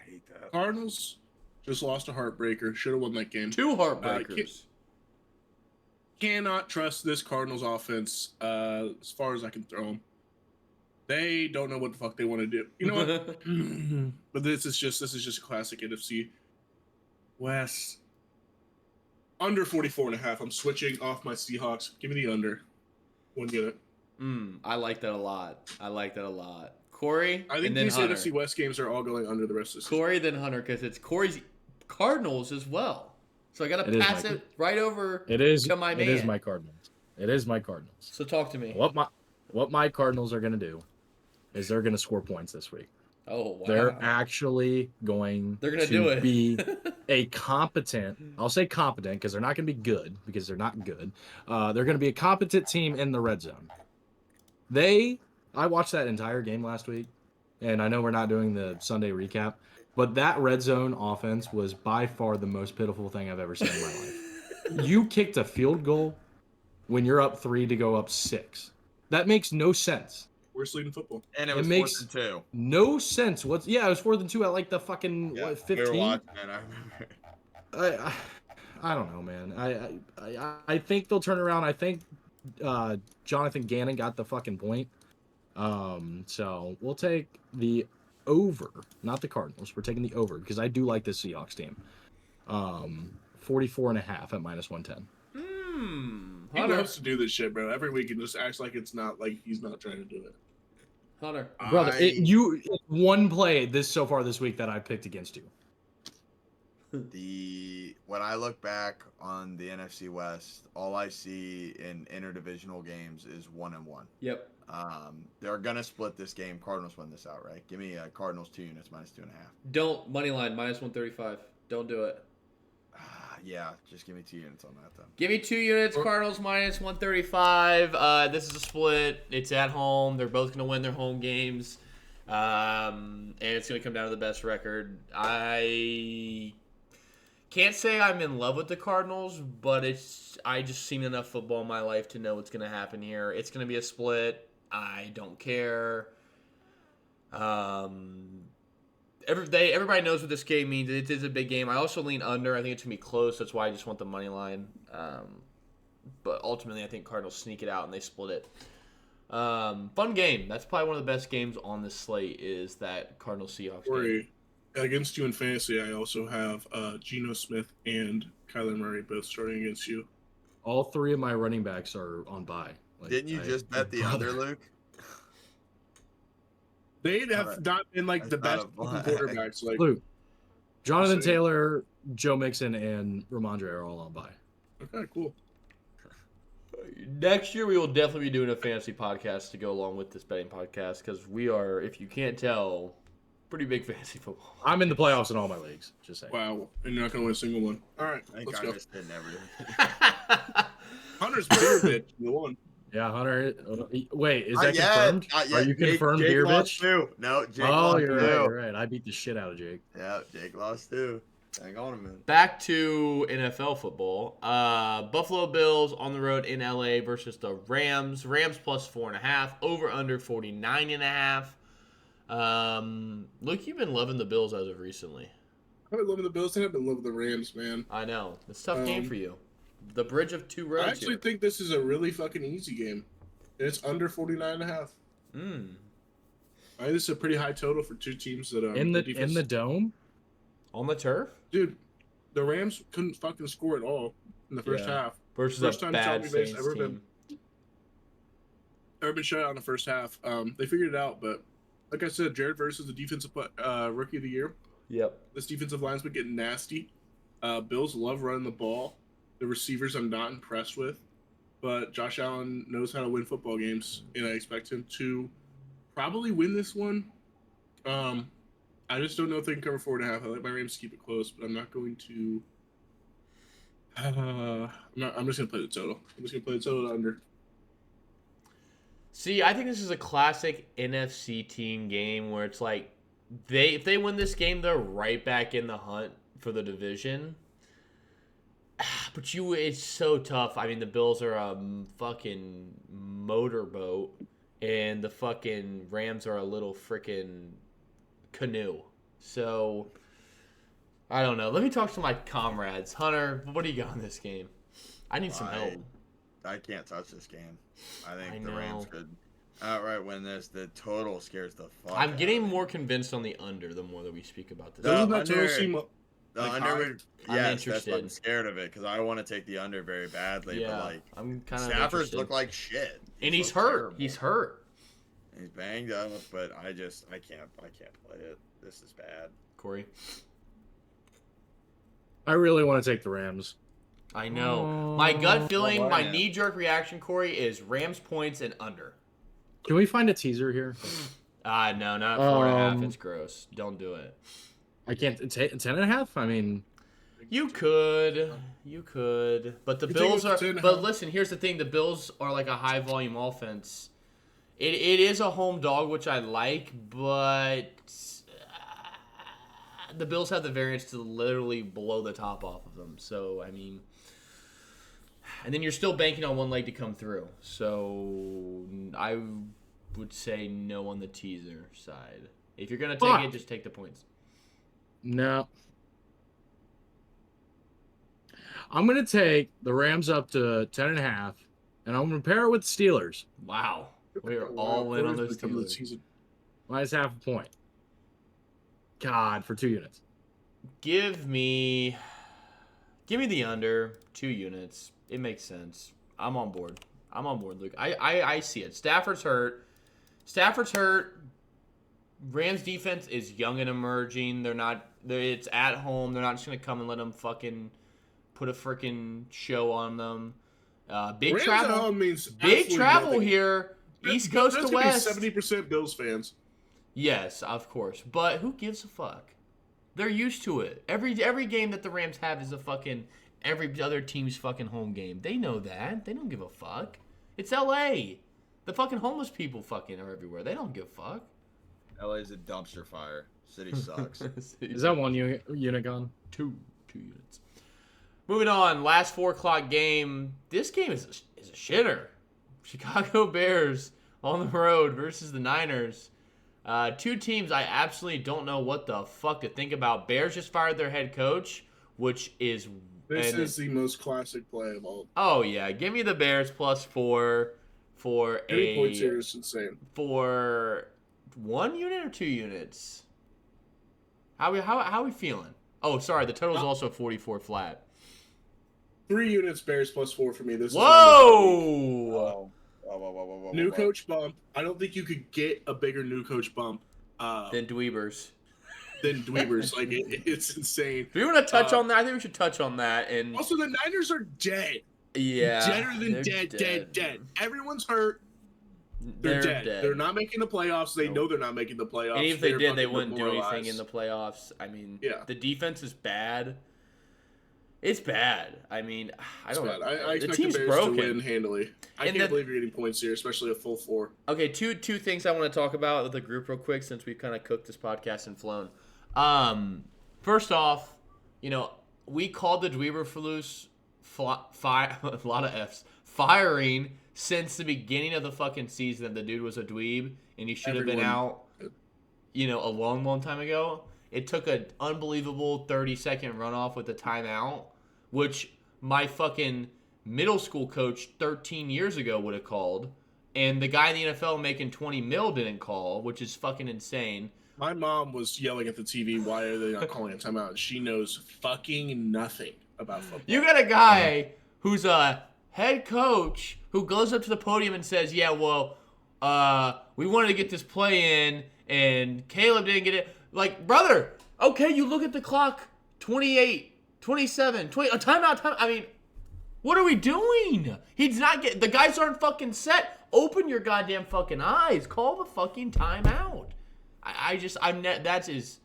hate that. Cardinals just lost a heartbreaker. Should have won that game. 2 heartbreakers. Cannot trust this Cardinals offense as far as I can throw them. They don't know what the fuck they want to do. You know what? But this is just a classic NFC West. Under 44.5. I'm switching off my Seahawks. Give me the under. One unit. I like that a lot. Corey, I think and then these Hunter. NFC West games are all going under the rest of the season. Corey, then Hunter, because it's Corey's Cardinals as well. So I got to pass it right over to my man. It is my Cardinals. So talk to me. What my Cardinals are gonna do is they're gonna score points this week. Oh, wow. They're actually going They're gonna to do it. be a competent, I'll say competent because they're not going to be good because they're not good. They're going to be a competent team in the red zone. I watched that entire game last week, and I know we're not doing the Sunday recap, but that red zone offense was by far the most pitiful thing I've ever seen in my life. You kicked a field goal when you're up 3 to go up 6. That makes no sense. Worst league in football. And it It was makes 4th and 2. No sense. It was 4th and 2 at like the fucking Yeah, what, we were 15? watching it, I remember. I don't know, man. I think they'll turn around. I think Jonathan Gannon got the fucking point. So we'll take the over, not the Cardinals. We're taking the over because I do like this Seahawks team. 44.5 at minus 110. He loves to do this shit, bro. Every week he just acts like it's not like he's not trying to do it. Hunter. Brother, it's one play so far this week that I picked against you. When I look back on the NFC West, all I see in interdivisional games is 1-1. Yep. They're gonna split this game. Cardinals win this outright. Give me Cardinals 2 units minus 2.5. Don't money line minus 135. Don't do it. Yeah, just give me 2 units on that then. Give me 2 units. Cardinals minus 135. This is a split. It's at home. They're both going to win their home games. And it's going to come down to the best record. I can't say I'm in love with the Cardinals, but I just seen enough football in my life to know what's going to happen here. It's going to be a split. I don't care. Everybody knows what this game means. It is a big game. I also lean under. I think it's going to be close. That's why I just want the money line. But ultimately, I think Cardinals sneak it out and they split it. Fun game. That's probably one of the best games on this slate is that Cardinals-Seahawks game. Corey, against you in fantasy, I also have Geno Smith and Kyler Murray both starting against you. All 3 of my running backs are on bye. Didn't you just bet the under, Luke? They have not been like the best quarterbacks. Like Luke, Jonathan Same. Taylor, Joe Mixon, and Ramondre are all on bye. Okay, cool. Next year, we will definitely be doing a fantasy podcast to go along with this betting podcast because we are, if you can't tell, pretty big fantasy football. I'm in the playoffs in all my leagues. Just saying. Wow, and you're not gonna win a single one. All right, I think let's I go. just didn't ever. Hunter's beer bitch, the one. Yeah, Hunter. Wait, is Not that yet, confirmed? not Are yet. you confirmed, Jake beer lost bitch? too. No, Jake Oh, lost you're too. right. You're right. I beat the shit out of Jake. Yeah, Jake lost too. Hang on a minute. Back to NFL football. Buffalo Bills on the road in LA versus the Rams. Rams plus 4.5. Over under 49.5. Luke, you've been loving the Bills as of recently. I've been loving the Bills and I've been loving the Rams, man. I know. It's a tough game for you. The bridge of two roads. I actually think this is a really fucking easy game. It's under 49.5. I think this is a pretty high total for two teams that in the dome. On the turf? Dude, the Rams couldn't fucking score at all in the first half. Versus first a time bad Shelby Bates Saints team. ever been shut out in the first half. They figured it out, but like I said, Jared Verse is the defensive rookie of the year. Yep. This defensive line's been getting nasty. Bills love running the ball. The receivers I'm not impressed with, but Josh Allen knows how to win football games, and I expect him to probably win this one. I just don't know if they can cover 4.5. I like my Rams to keep it close, but I'm not going to. I'm just gonna play the total. I'm just gonna play the total under. See, I think this is a classic NFC team game where it's like if they win this game, they're right back in the hunt for the division. But it's so tough. I mean, the Bills are a fucking motorboat, and the fucking Rams are a little freaking canoe. So, I don't know. Let me talk to my comrades. Hunter, what do you got in this game? I need some help. I can't touch this game. I think I the Rams know. could outright win this. The total scares the fuck I'm out getting of me. more convinced on the under the more that we speak about this. Doesn't The that total under- seem The like under high? would, I'm yes, that's why I'm interested. scared of it because I want to take the under very badly. Yeah, But like I'm kind of Stafford interested. look like shit, And he's look hurt. terrible. He's hurt. He's banged up, but I can't play it. This is bad. Corey. I really want to take the Rams. I know. My gut feeling, well, my yeah. knee-jerk reaction, Corey, is Rams points and under. Can we find a teaser here? No, not 4.5. Um, It's gross. Don't do it. I can't. 10.5. I mean, You could, but the You think Bills it's are. 10.5? But listen, here's the thing: the Bills are like a high volume offense. It is a home dog, which I like, but the Bills have the variance to literally blow the top off of them. So I mean, and then you're still banking on one leg to come through. So I would say no on the teaser side. If you're gonna take it, just take the points. no. I'm gonna take the Rams up to 10.5, and I'm gonna pair it with the Steelers. Wow, we are all in on those Steelers. Minus half a point. God, for 2 units. Give me the under 2 units. It makes sense. I'm on board, Luke. I see it. Stafford's hurt. Rams defense is young and emerging. It's at home. They're not just gonna come and let them fucking put a freaking show on them. Big Rams travel. at home means Big absolutely travel nothing. here. East Coast That's to gonna be West. 70% Bills fans. Yes, of course. But who gives a fuck? They're used to it. Every game that the Rams have is a fucking every other team's fucking home game. They know that. They don't give a fuck. It's LA. The fucking homeless people fucking are everywhere. They don't give a fuck. LA's a dumpster fire. City sucks. Is that one unit gone? two units? Moving on, last 4 o'clock game. This game is a shitter. Chicago Bears on the road versus the Niners. Two teams I absolutely don't know what the fuck to think about. Bears just fired their head coach, which is... This is the most classic play of all. Oh, yeah. Give me the Bears +4 for Any points here is insane. For 1 unit or 2 units? How we feeling? Oh, sorry. The total is also 44 flat. 3 units, Bears +4 for me. This Whoa! Whoa. New coach bump. I don't think you could get a bigger new coach bump Then Dweebers. than Dweebers. Like it's insane. Do you want to touch on that? I think we should touch on that. And Also, the Niners are dead. yeah, Deader than they're dead. Everyone's hurt. They're dead. They're not making the playoffs. They know they're not making the playoffs. And even if they They're did, they fucking wouldn't do anything demoralized. in the playoffs. I mean, Yeah. the defense is bad. It's bad. I mean, I It's don't bad. know. I The expect team's the Bears broken. to win handily. I And can't believe you're getting points here, especially a full 4. Okay, two things I want to talk about with the group real quick since we've kind of cooked this podcast and flown. First off, you know, we called the Dweeberflus a lot of F's, firing since the beginning of the fucking season that the dude was a dweeb and he should have been out, you know, a long, long time ago. It took an unbelievable 30-second runoff with a timeout, which my fucking middle school coach 13 years ago would have called, and the guy in the NFL making 20 mil didn't call, which is fucking insane. My mom was yelling at the TV, why are they not calling a timeout? She knows fucking nothing about football. You got a guy who's a head coach who goes up to the podium and says, yeah, well, we wanted to get this play in, and Caleb didn't get it. Like, brother, okay, you look at the clock, 28, 27, 20, a timeout. I mean, what are we doing? He's not getting, the guys aren't fucking set. Open your goddamn fucking eyes. Call the fucking timeout. That is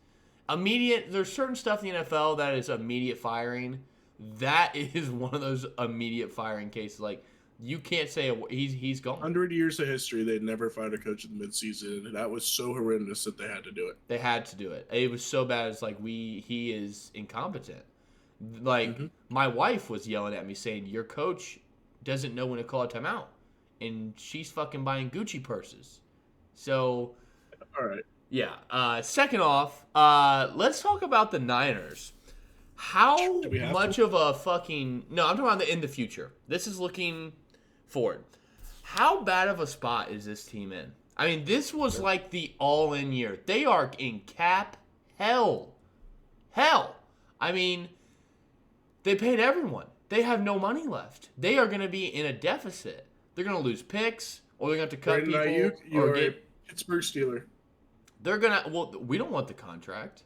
immediate. There's certain stuff in the NFL that is immediate firing. That is one of those immediate firing cases. Like, you can't say he's gone. 100 years of history, they'd never fired a coach in the midseason, and that was so horrendous that they had to do it. They had to do it. It was so bad. It's like he is incompetent. Like, my wife was yelling at me saying, your coach doesn't know when to call a timeout, and she's fucking buying Gucci purses. So, all right. Yeah. Second off, let's talk about the Niners. How much of a fucking... No, I'm talking about in the future. This is looking forward. How bad of a spot is this team in? I mean, this was like the all-in year. They are in cap hell. Hell. I mean, they paid everyone. They have no money left. They are going to be in a deficit. They're going to lose picks, or they're going to have to cut people. You're a Pittsburgh Steeler. They're gonna. Well, we don't want the contract.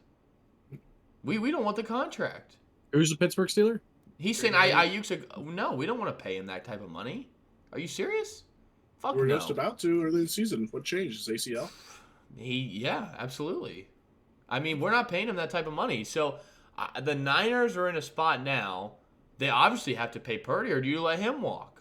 We don't want the contract. Who's the Pittsburgh Steeler? He's saying Ayuk's no. We don't want to pay him that type of money. Are you serious? Fuck We're no. just about to early in the season. What changed? Is ACL? Yeah, absolutely. I mean, we're not paying him that type of money. So the Niners are in a spot now. They obviously have to pay Purdy, or do you let him walk?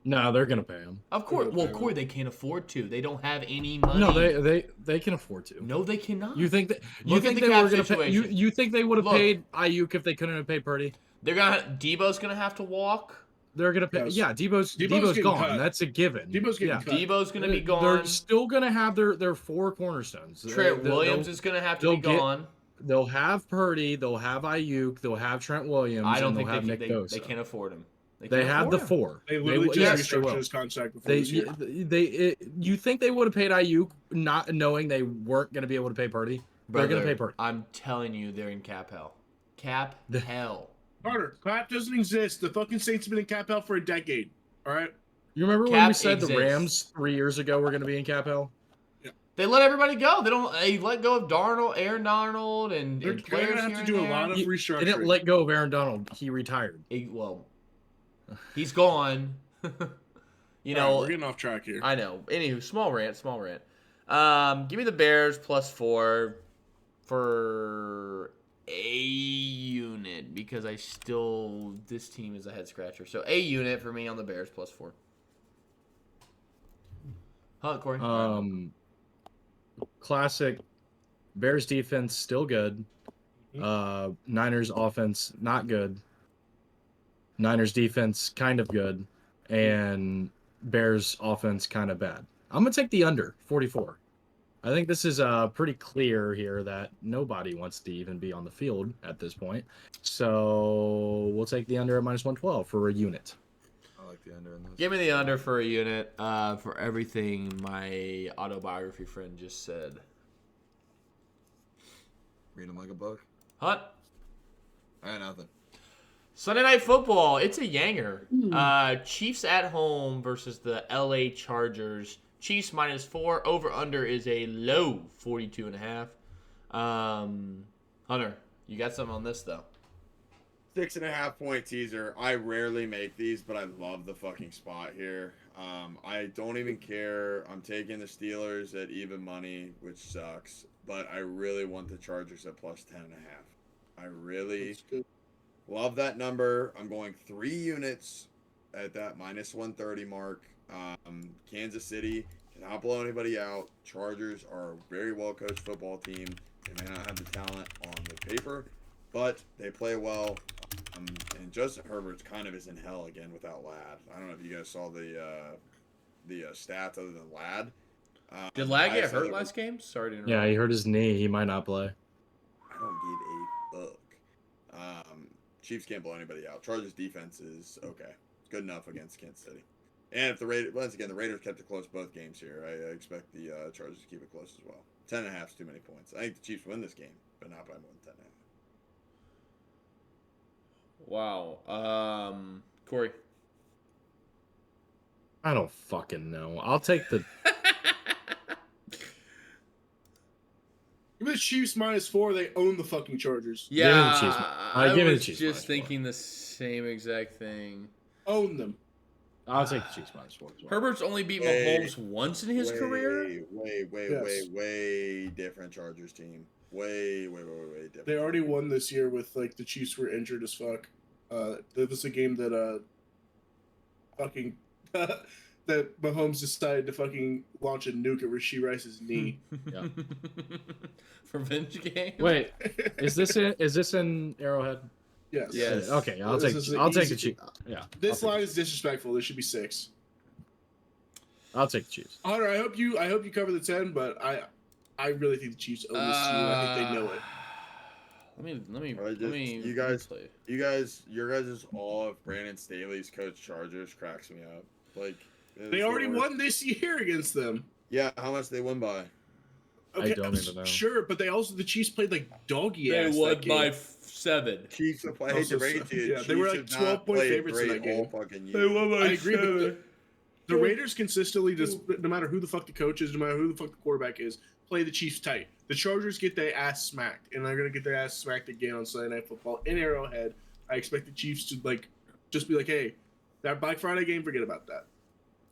No, they're gonna pay him. Of course. Well, Corey, they can't afford to. They don't have any money. No, they can afford to. No, they cannot. You think that? You Look think at the they cap were gonna pay? situation. You think they would have paid Ayuk if they couldn't have paid Purdy? They're gonna. Debo's gonna have to walk. They're gonna pay. Yes. Yeah, Debo's gone. cut. That's a given. Debo's getting cut. Debo's gonna be gone. They're still gonna have their four cornerstones. Trent Williams is gonna have to be gone. They'll have Purdy. They'll have Ayuk. They'll have Trent Williams. I don't and think they'll have Nick they Bosa. can't afford him. They have the four. They literally yes, just they will. restructured his contract before this year. You think they would have paid Ayuk not knowing they weren't going to be able to pay Purdy? They're going to pay Purdy. I'm telling you, they're in cap hell. Cap hell. Carter, cap doesn't exist. The fucking Saints have been in cap hell for a decade. All right. You remember when Cap we said exists. the Rams 3 years ago were going to be in cap hell? They let everybody go. They let go of Aaron Donald, and They're players going to have here to and do a there. lot of restructuring. They didn't let go of Aaron Donald. He retired. Well, he's gone. You know, we're getting off track here. I know. Anywho, small rant. Give me the Bears +4 for a unit because this team is a head scratcher. So a unit for me on the Bears +4. Huh, Corey? Classic Bears defense still good. Niners offense not good. Niners defense kind of good, and Bears offense kind of bad. I'm gonna take the under 44. I think this is pretty clear here that nobody wants to even be on the field at this point. So we'll take the under at -112 for a unit. I like the under in this. Give me the under for a unit for everything my autobiography friend just said. Read them like a book. Hunt. I got nothing. Sunday Night Football. It's a yanger. Chiefs at home versus the LA Chargers. Chiefs -4. Over under is a low 42.5. Hunter, you got something on this though? 6.5 point teaser. I rarely make these, but I love the fucking spot here. I don't even care. I'm taking the Steelers at even money, which sucks, but I really want the Chargers at +10.5. I really love that number. I'm going 3 units at that -130 mark. Kansas City cannot blow anybody out. Chargers are a very well coached football team. They may not have the talent on the paper, but they play well. And Justin Herbert's kind of is in hell again without Ladd. I don't know if you guys saw the stats other than Ladd. Did Ladd get hurt last game? Sorry to interrupt. Yeah, he hurt his knee. He might not play. I don't give a fuck. Chiefs can't blow anybody out. Chargers defense is okay. Good enough against Kansas City. And if the Raiders, once again, the Raiders kept it close both games here. I expect the Chargers to keep it close as well. 10.5 is too many points. I think the Chiefs win this game, but not by more than 10.5. Wow. Corey. I don't fucking know. I'll take the. Give me the Chiefs -4. They own the fucking Chargers. Yeah, Give me the Chiefs. I give me the was Chiefs just -4. thinking the same exact thing. Own them. I'll take the Chiefs -4 as well. Herbert's only beat Mahomes once in his career. Way different Chargers team. Way different. They already won this year with like the Chiefs were injured as fuck. This is a game that fucking that Mahomes decided to fucking launch a nuke at Rashee Rice's knee. Yeah. Revenge game. Wait, is this in Arrowhead? Yes. Yes. Okay, I'll This take is an the easy- Chiefs. Yeah. This I'll line take is disrespectful. There should be 6. I'll take the Chiefs. Hunter, I hope you cover the 10, but I really think the Chiefs own this team. I think they know it. Let me. You guys, play. your guys' awe of Brandon Staley's coach Chargers cracks me up. Like They already won this year against them. Yeah, how much they won by? Okay, don't even know. Sure, but the Chiefs played like doggy They ass. won that game. by 7. Chiefs have played. I hate to break it to you. Yeah, they were like Chiefs have not 12-point played favorites in great that game. all fucking year. I agree, but the Raiders consistently, just no matter who the fuck the coach is, no matter who the fuck the quarterback is, play the Chiefs tight. The Chargers get their ass smacked, and they're gonna get their ass smacked again on Sunday Night Football in Arrowhead. I expect the Chiefs to just be like, hey, that Black Friday game, forget about that.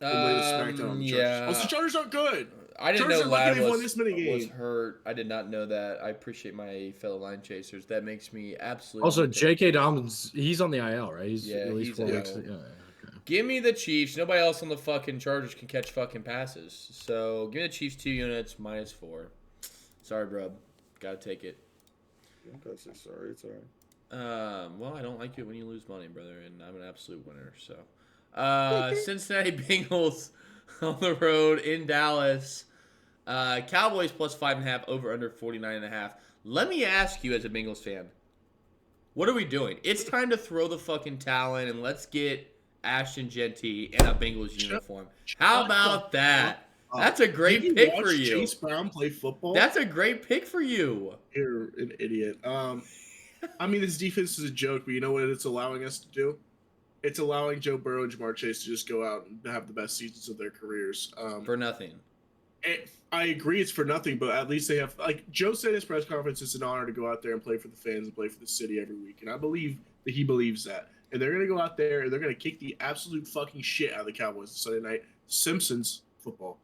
And lay the smackdown on the Chargers. Yeah. Also, the Chargers aren't good. I didn't Chargers know are lucky Ladd they've won was, this many was games. hurt. I did not know that. I appreciate my fellow line chasers. That makes me absolutely. Also, pissed. J.K. Dobbins, he's on the IL, right? He's Yeah, at least he's 4 weeks. out. Yeah, okay. Give me the Chiefs. Nobody else on the fucking Chargers can catch fucking passes. So give me the Chiefs 2 units -4. Sorry, bro. Gotta take it. Don't go say sorry. It's alright. Well, I don't like it when you lose money, brother, and I'm an absolute winner. So, Cincinnati Bengals on the road in Dallas. Cowboys +5.5, over under 49.5. Let me ask you, as a Bengals fan, what are we doing? It's time to throw the fucking towel in and let's get Ashton Genty in a Bengals uniform. How about that? That's a great Did pick watch for you. Chase Brown play football. That's a great pick for you. You're an idiot. I mean, this defense is a joke, but you know what it's allowing us to do? It's allowing Joe Burrow and Jamar Chase to just go out and have the best seasons of their careers. For nothing. I agree it's for nothing, but at least they have, like Joe said in his press conference, it's an honor to go out there and play for the fans and play for the city every week. And I believe that he believes that. And they're going to go out there and they're going to kick the absolute fucking shit out of the Cowboys Sunday night. Simpsons football.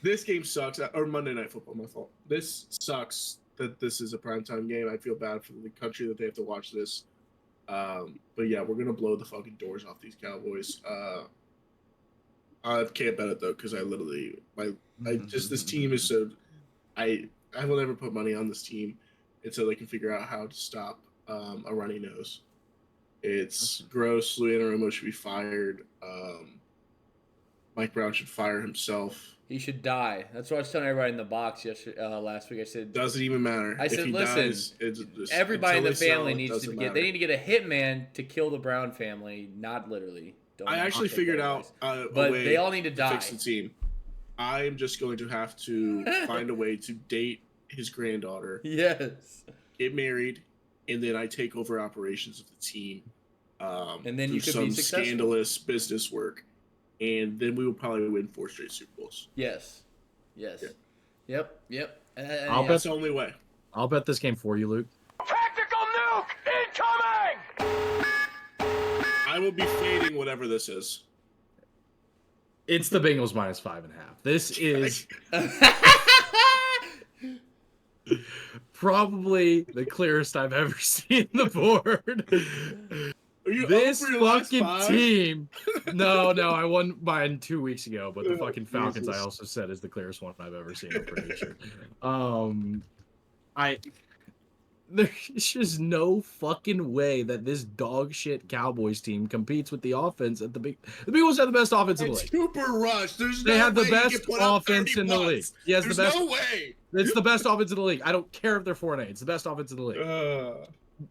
This game sucks. Or Monday Night Football, my fault. This sucks that this is a primetime game. I feel bad for the country that they have to watch this. But yeah, we're going to blow the fucking doors off these Cowboys. I can't bet it though, because I literally, this team is so, I will never put money on this team until they can figure out how to stop a runny nose. It's gross. Lou Anarumo should be fired. Mike Brown should fire himself. He should die. That's what I was telling everybody in the box last week. I said, Doesn't even matter. I said, if he listen, dies, it's just, everybody in the until they sell family it, needs to doesn't get. matter. They need to get a hitman to kill the Brown family, not literally. Don't I actually take figured that out advice. a But way they all need to die. fix the team. I am just going to have to find a way to date his granddaughter, Yes. get married, and then I take over operations of the team. And then do you could some be successful. scandalous business work, and then we will probably win 4 straight Super Bowls. Yes. Yes. Yeah. Yep. I'll That's the only way. I'll bet this game for you, Luke. Tactical nuke incoming! I will be fading whatever this is. It's the Bengals -5.5. This is probably the clearest I've ever seen the board. Are you This over your last fucking 5? team. No, I won mine 2 weeks ago, but the fucking Falcons Jesus. I also said is the clearest one I've ever seen. I'm pretty sure. There's just no fucking way that this dog shit Cowboys team competes with the offense at the big. The Bengals have the best offense in the It's league. Cooper Rush. There's They no have the way he best can put up offense 30 in the league. points. He has the There's best. no way. It's the best offense in the league. I don't care if they're 4-8. It's the best offense in the league.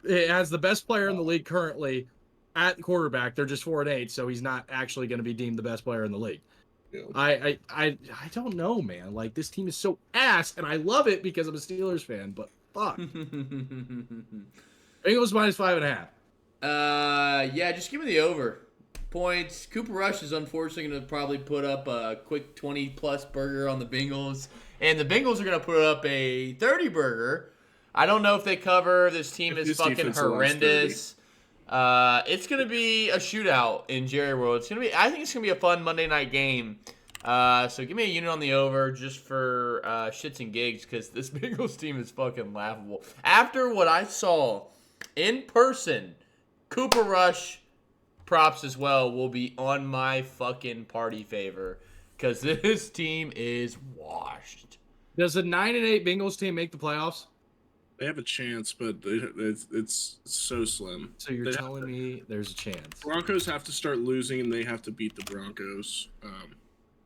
It has the best player in the league currently at quarterback. They're just 4-8, so he's not actually going to be deemed the best player in the league. Yeah. I don't know, man. Like, this team is so ass, and I love it because I'm a Steelers fan. But fuck, Bengals -5.5. Yeah, just give me the over. Points. Cooper Rush is unfortunately going to probably put up a quick 20-plus burger on the Bengals. And the Bengals are going to put up a 30 burger. I don't know if they cover. This team is fucking horrendous. It's going to be a shootout in Jerry World. I think it's going to be a fun Monday night game. So give me a unit on the over just for shits and gigs because this Bengals team is fucking laughable. After what I saw in person, Cooper Rush props as well will be on my fucking party favor because this team is washed. Does a 9-8 Bengals team make the playoffs? They have a chance, but it's so slim. So you're telling me there's a chance? Broncos have to start losing, and they have to beat the Broncos.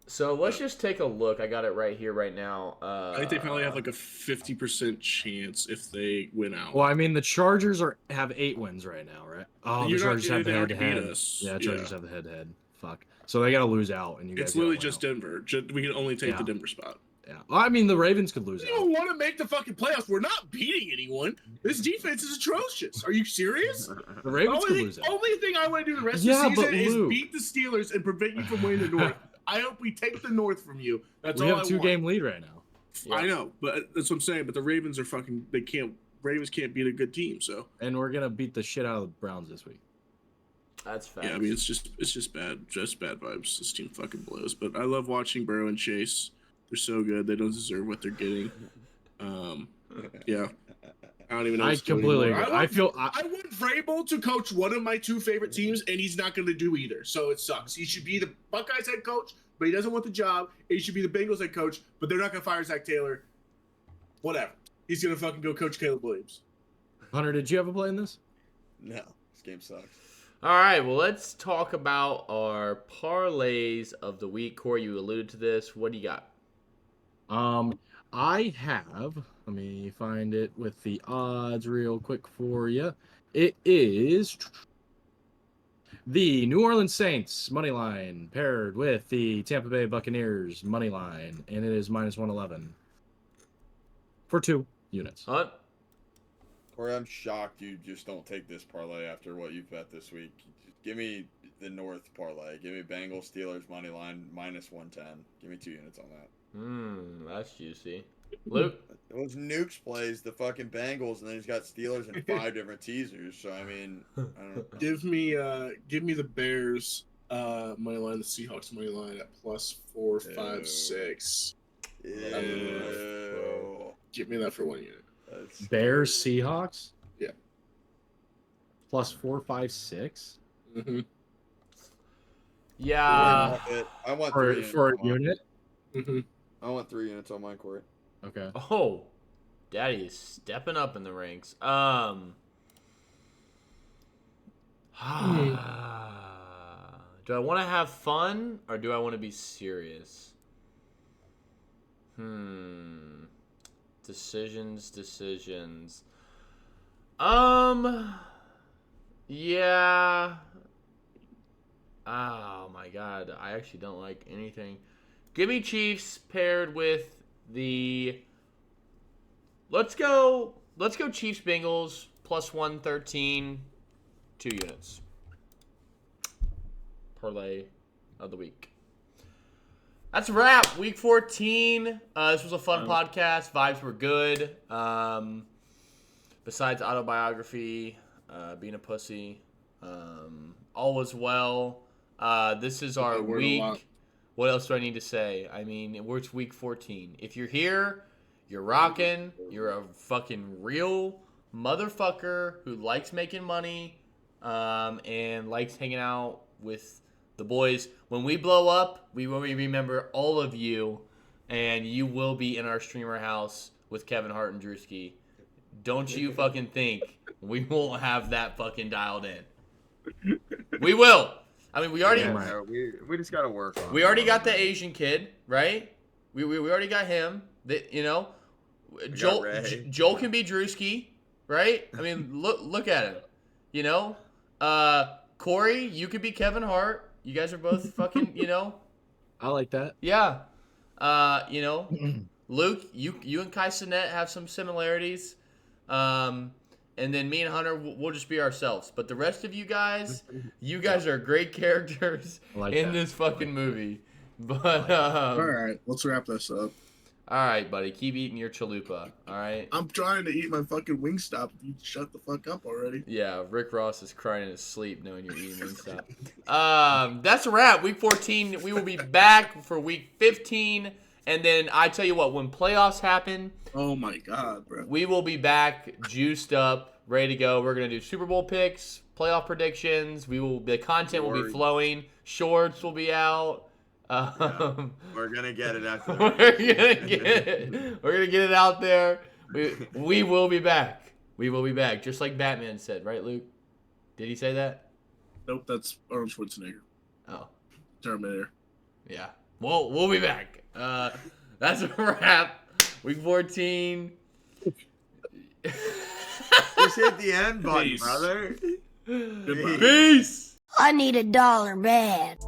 So let's just take a look. I got it right here, right now. I think they probably have like a 50% chance if they win out. Well, I mean, the Chargers have 8 wins right now, right? Oh, the Chargers have the they already head-to-head. beat us. Yeah, Chargers have the head-to-head. Fuck. So they got to lose out, and you guys. It's literally gotta win just out. Denver. We can only take the Denver spot. Yeah. Well, I mean, the Ravens could lose We out. don't want to make the fucking playoffs. We're not beating anyone. This defense is atrocious. Are you serious? The Ravens could lose out. Only thing I want to do the rest of Yeah, the but season is Luke. beat the Steelers and prevent you from winning the North. I hope we take the North from you. That's We all have I a 2-game want. lead right now, I know, but that's what I'm saying. But the Ravens are fucking. They can't. Ravens can't beat a good team. So and we're gonna beat the shit out of the Browns this week. That's facts. yeah, I mean it's just bad vibes. This team fucking blows. But I love watching Burrow and Chase. They're so good. They don't deserve what they're getting. Yeah. I don't even know. I completely agree. I want Vrabel to coach one of my 2 favorite teams, and he's not going to do either. So it sucks. He should be the Buckeyes head coach, but he doesn't want the job. He should be the Bengals head coach, but they're not going to fire Zach Taylor. Whatever. He's going to fucking go coach Caleb Williams. Hunter, did you have a play in this? No, this game sucks. All right, well, let's talk about our parlays of the week. Corey, you alluded to this. What do you got? I have. Let me find it with the odds real quick for you. It is the New Orleans Saints money line paired with the Tampa Bay Buccaneers money line, and it is -111 for 2 units. Hunt? Corey, I'm shocked you just don't take this parlay after what you've bet this week. Give me the North parlay. Give me Bengals Steelers money line -110. Give me 2 units on that. That's juicy. Luke? Those Nukes plays the fucking Bengals, and then he's got Steelers in 5 different teasers. So I mean, I don't know. Give me the Bears money line, the Seahawks money line at +456. Ew. Give me that for 1 unit. Bears Seahawks? Yeah. +456 Mm-hmm. Yeah. I want for 3 units a on mine. unit. Mm-hmm. I want 3 units on mine, Corey. Okay. Oh, Daddy is stepping up in the ranks. Do I want to have fun or do I want to be serious? Decisions. Yeah. Oh my God, I actually don't like anything. Give me Chiefs paired with the. Let's go Chiefs Bengals +113, 2 units. Parlay of the week. That's a wrap. Week 14. This was a fun podcast. Vibes were good. Besides autobiography, being a pussy, all was well. This is our week. What else do I need to say? I mean, it's week 14. If you're here, you're rocking. You're a fucking real motherfucker who likes making money and likes hanging out with the boys. When we blow up, we will remember all of you, and you will be in our streamer house with Kevin Hart and Drewski don't you fucking think we won't have that fucking dialed in. We will. I mean, we already Yeah, we just gotta work on it. we already got the Asian kid, right? We already got him. That, you know, got Ray. Joel can be Drewski, right? I mean, look at him. You know, Corey, you could be Kevin Hart. You guys are both fucking, you know. I like that. Yeah. You know, Luke, you and Kai Cenat have some similarities. And then me and Hunter, we'll just be ourselves. But the rest of you guys are great characters like in that. this fucking movie. But All right, let's wrap this up. all right, buddy, keep eating your chalupa. All right. I'm trying to eat my fucking Wingstop. You shut the fuck up already. Yeah, Rick Ross is crying in his sleep knowing you're eating Wingstop. That's a wrap. Week 14. We will be back for week 15. And then I tell you what, when playoffs happen, Oh my god, bro. we will be back, juiced up, ready to go. We're gonna do Super Bowl picks, playoff predictions. The content will be Shorts. flowing. Shorts will be out. We're gonna get it after We're gonna get it. We're gonna get it out there. We will be back. We will be back, just like Batman said, right, Luke? Did he say that? Nope, that's Arnold Schwarzenegger. Oh, Terminator. yeah. We'll be back. That's a wrap. Week 14. Just hit the end button, Peace. brother. Goodbye. Peace. I need $1 bad.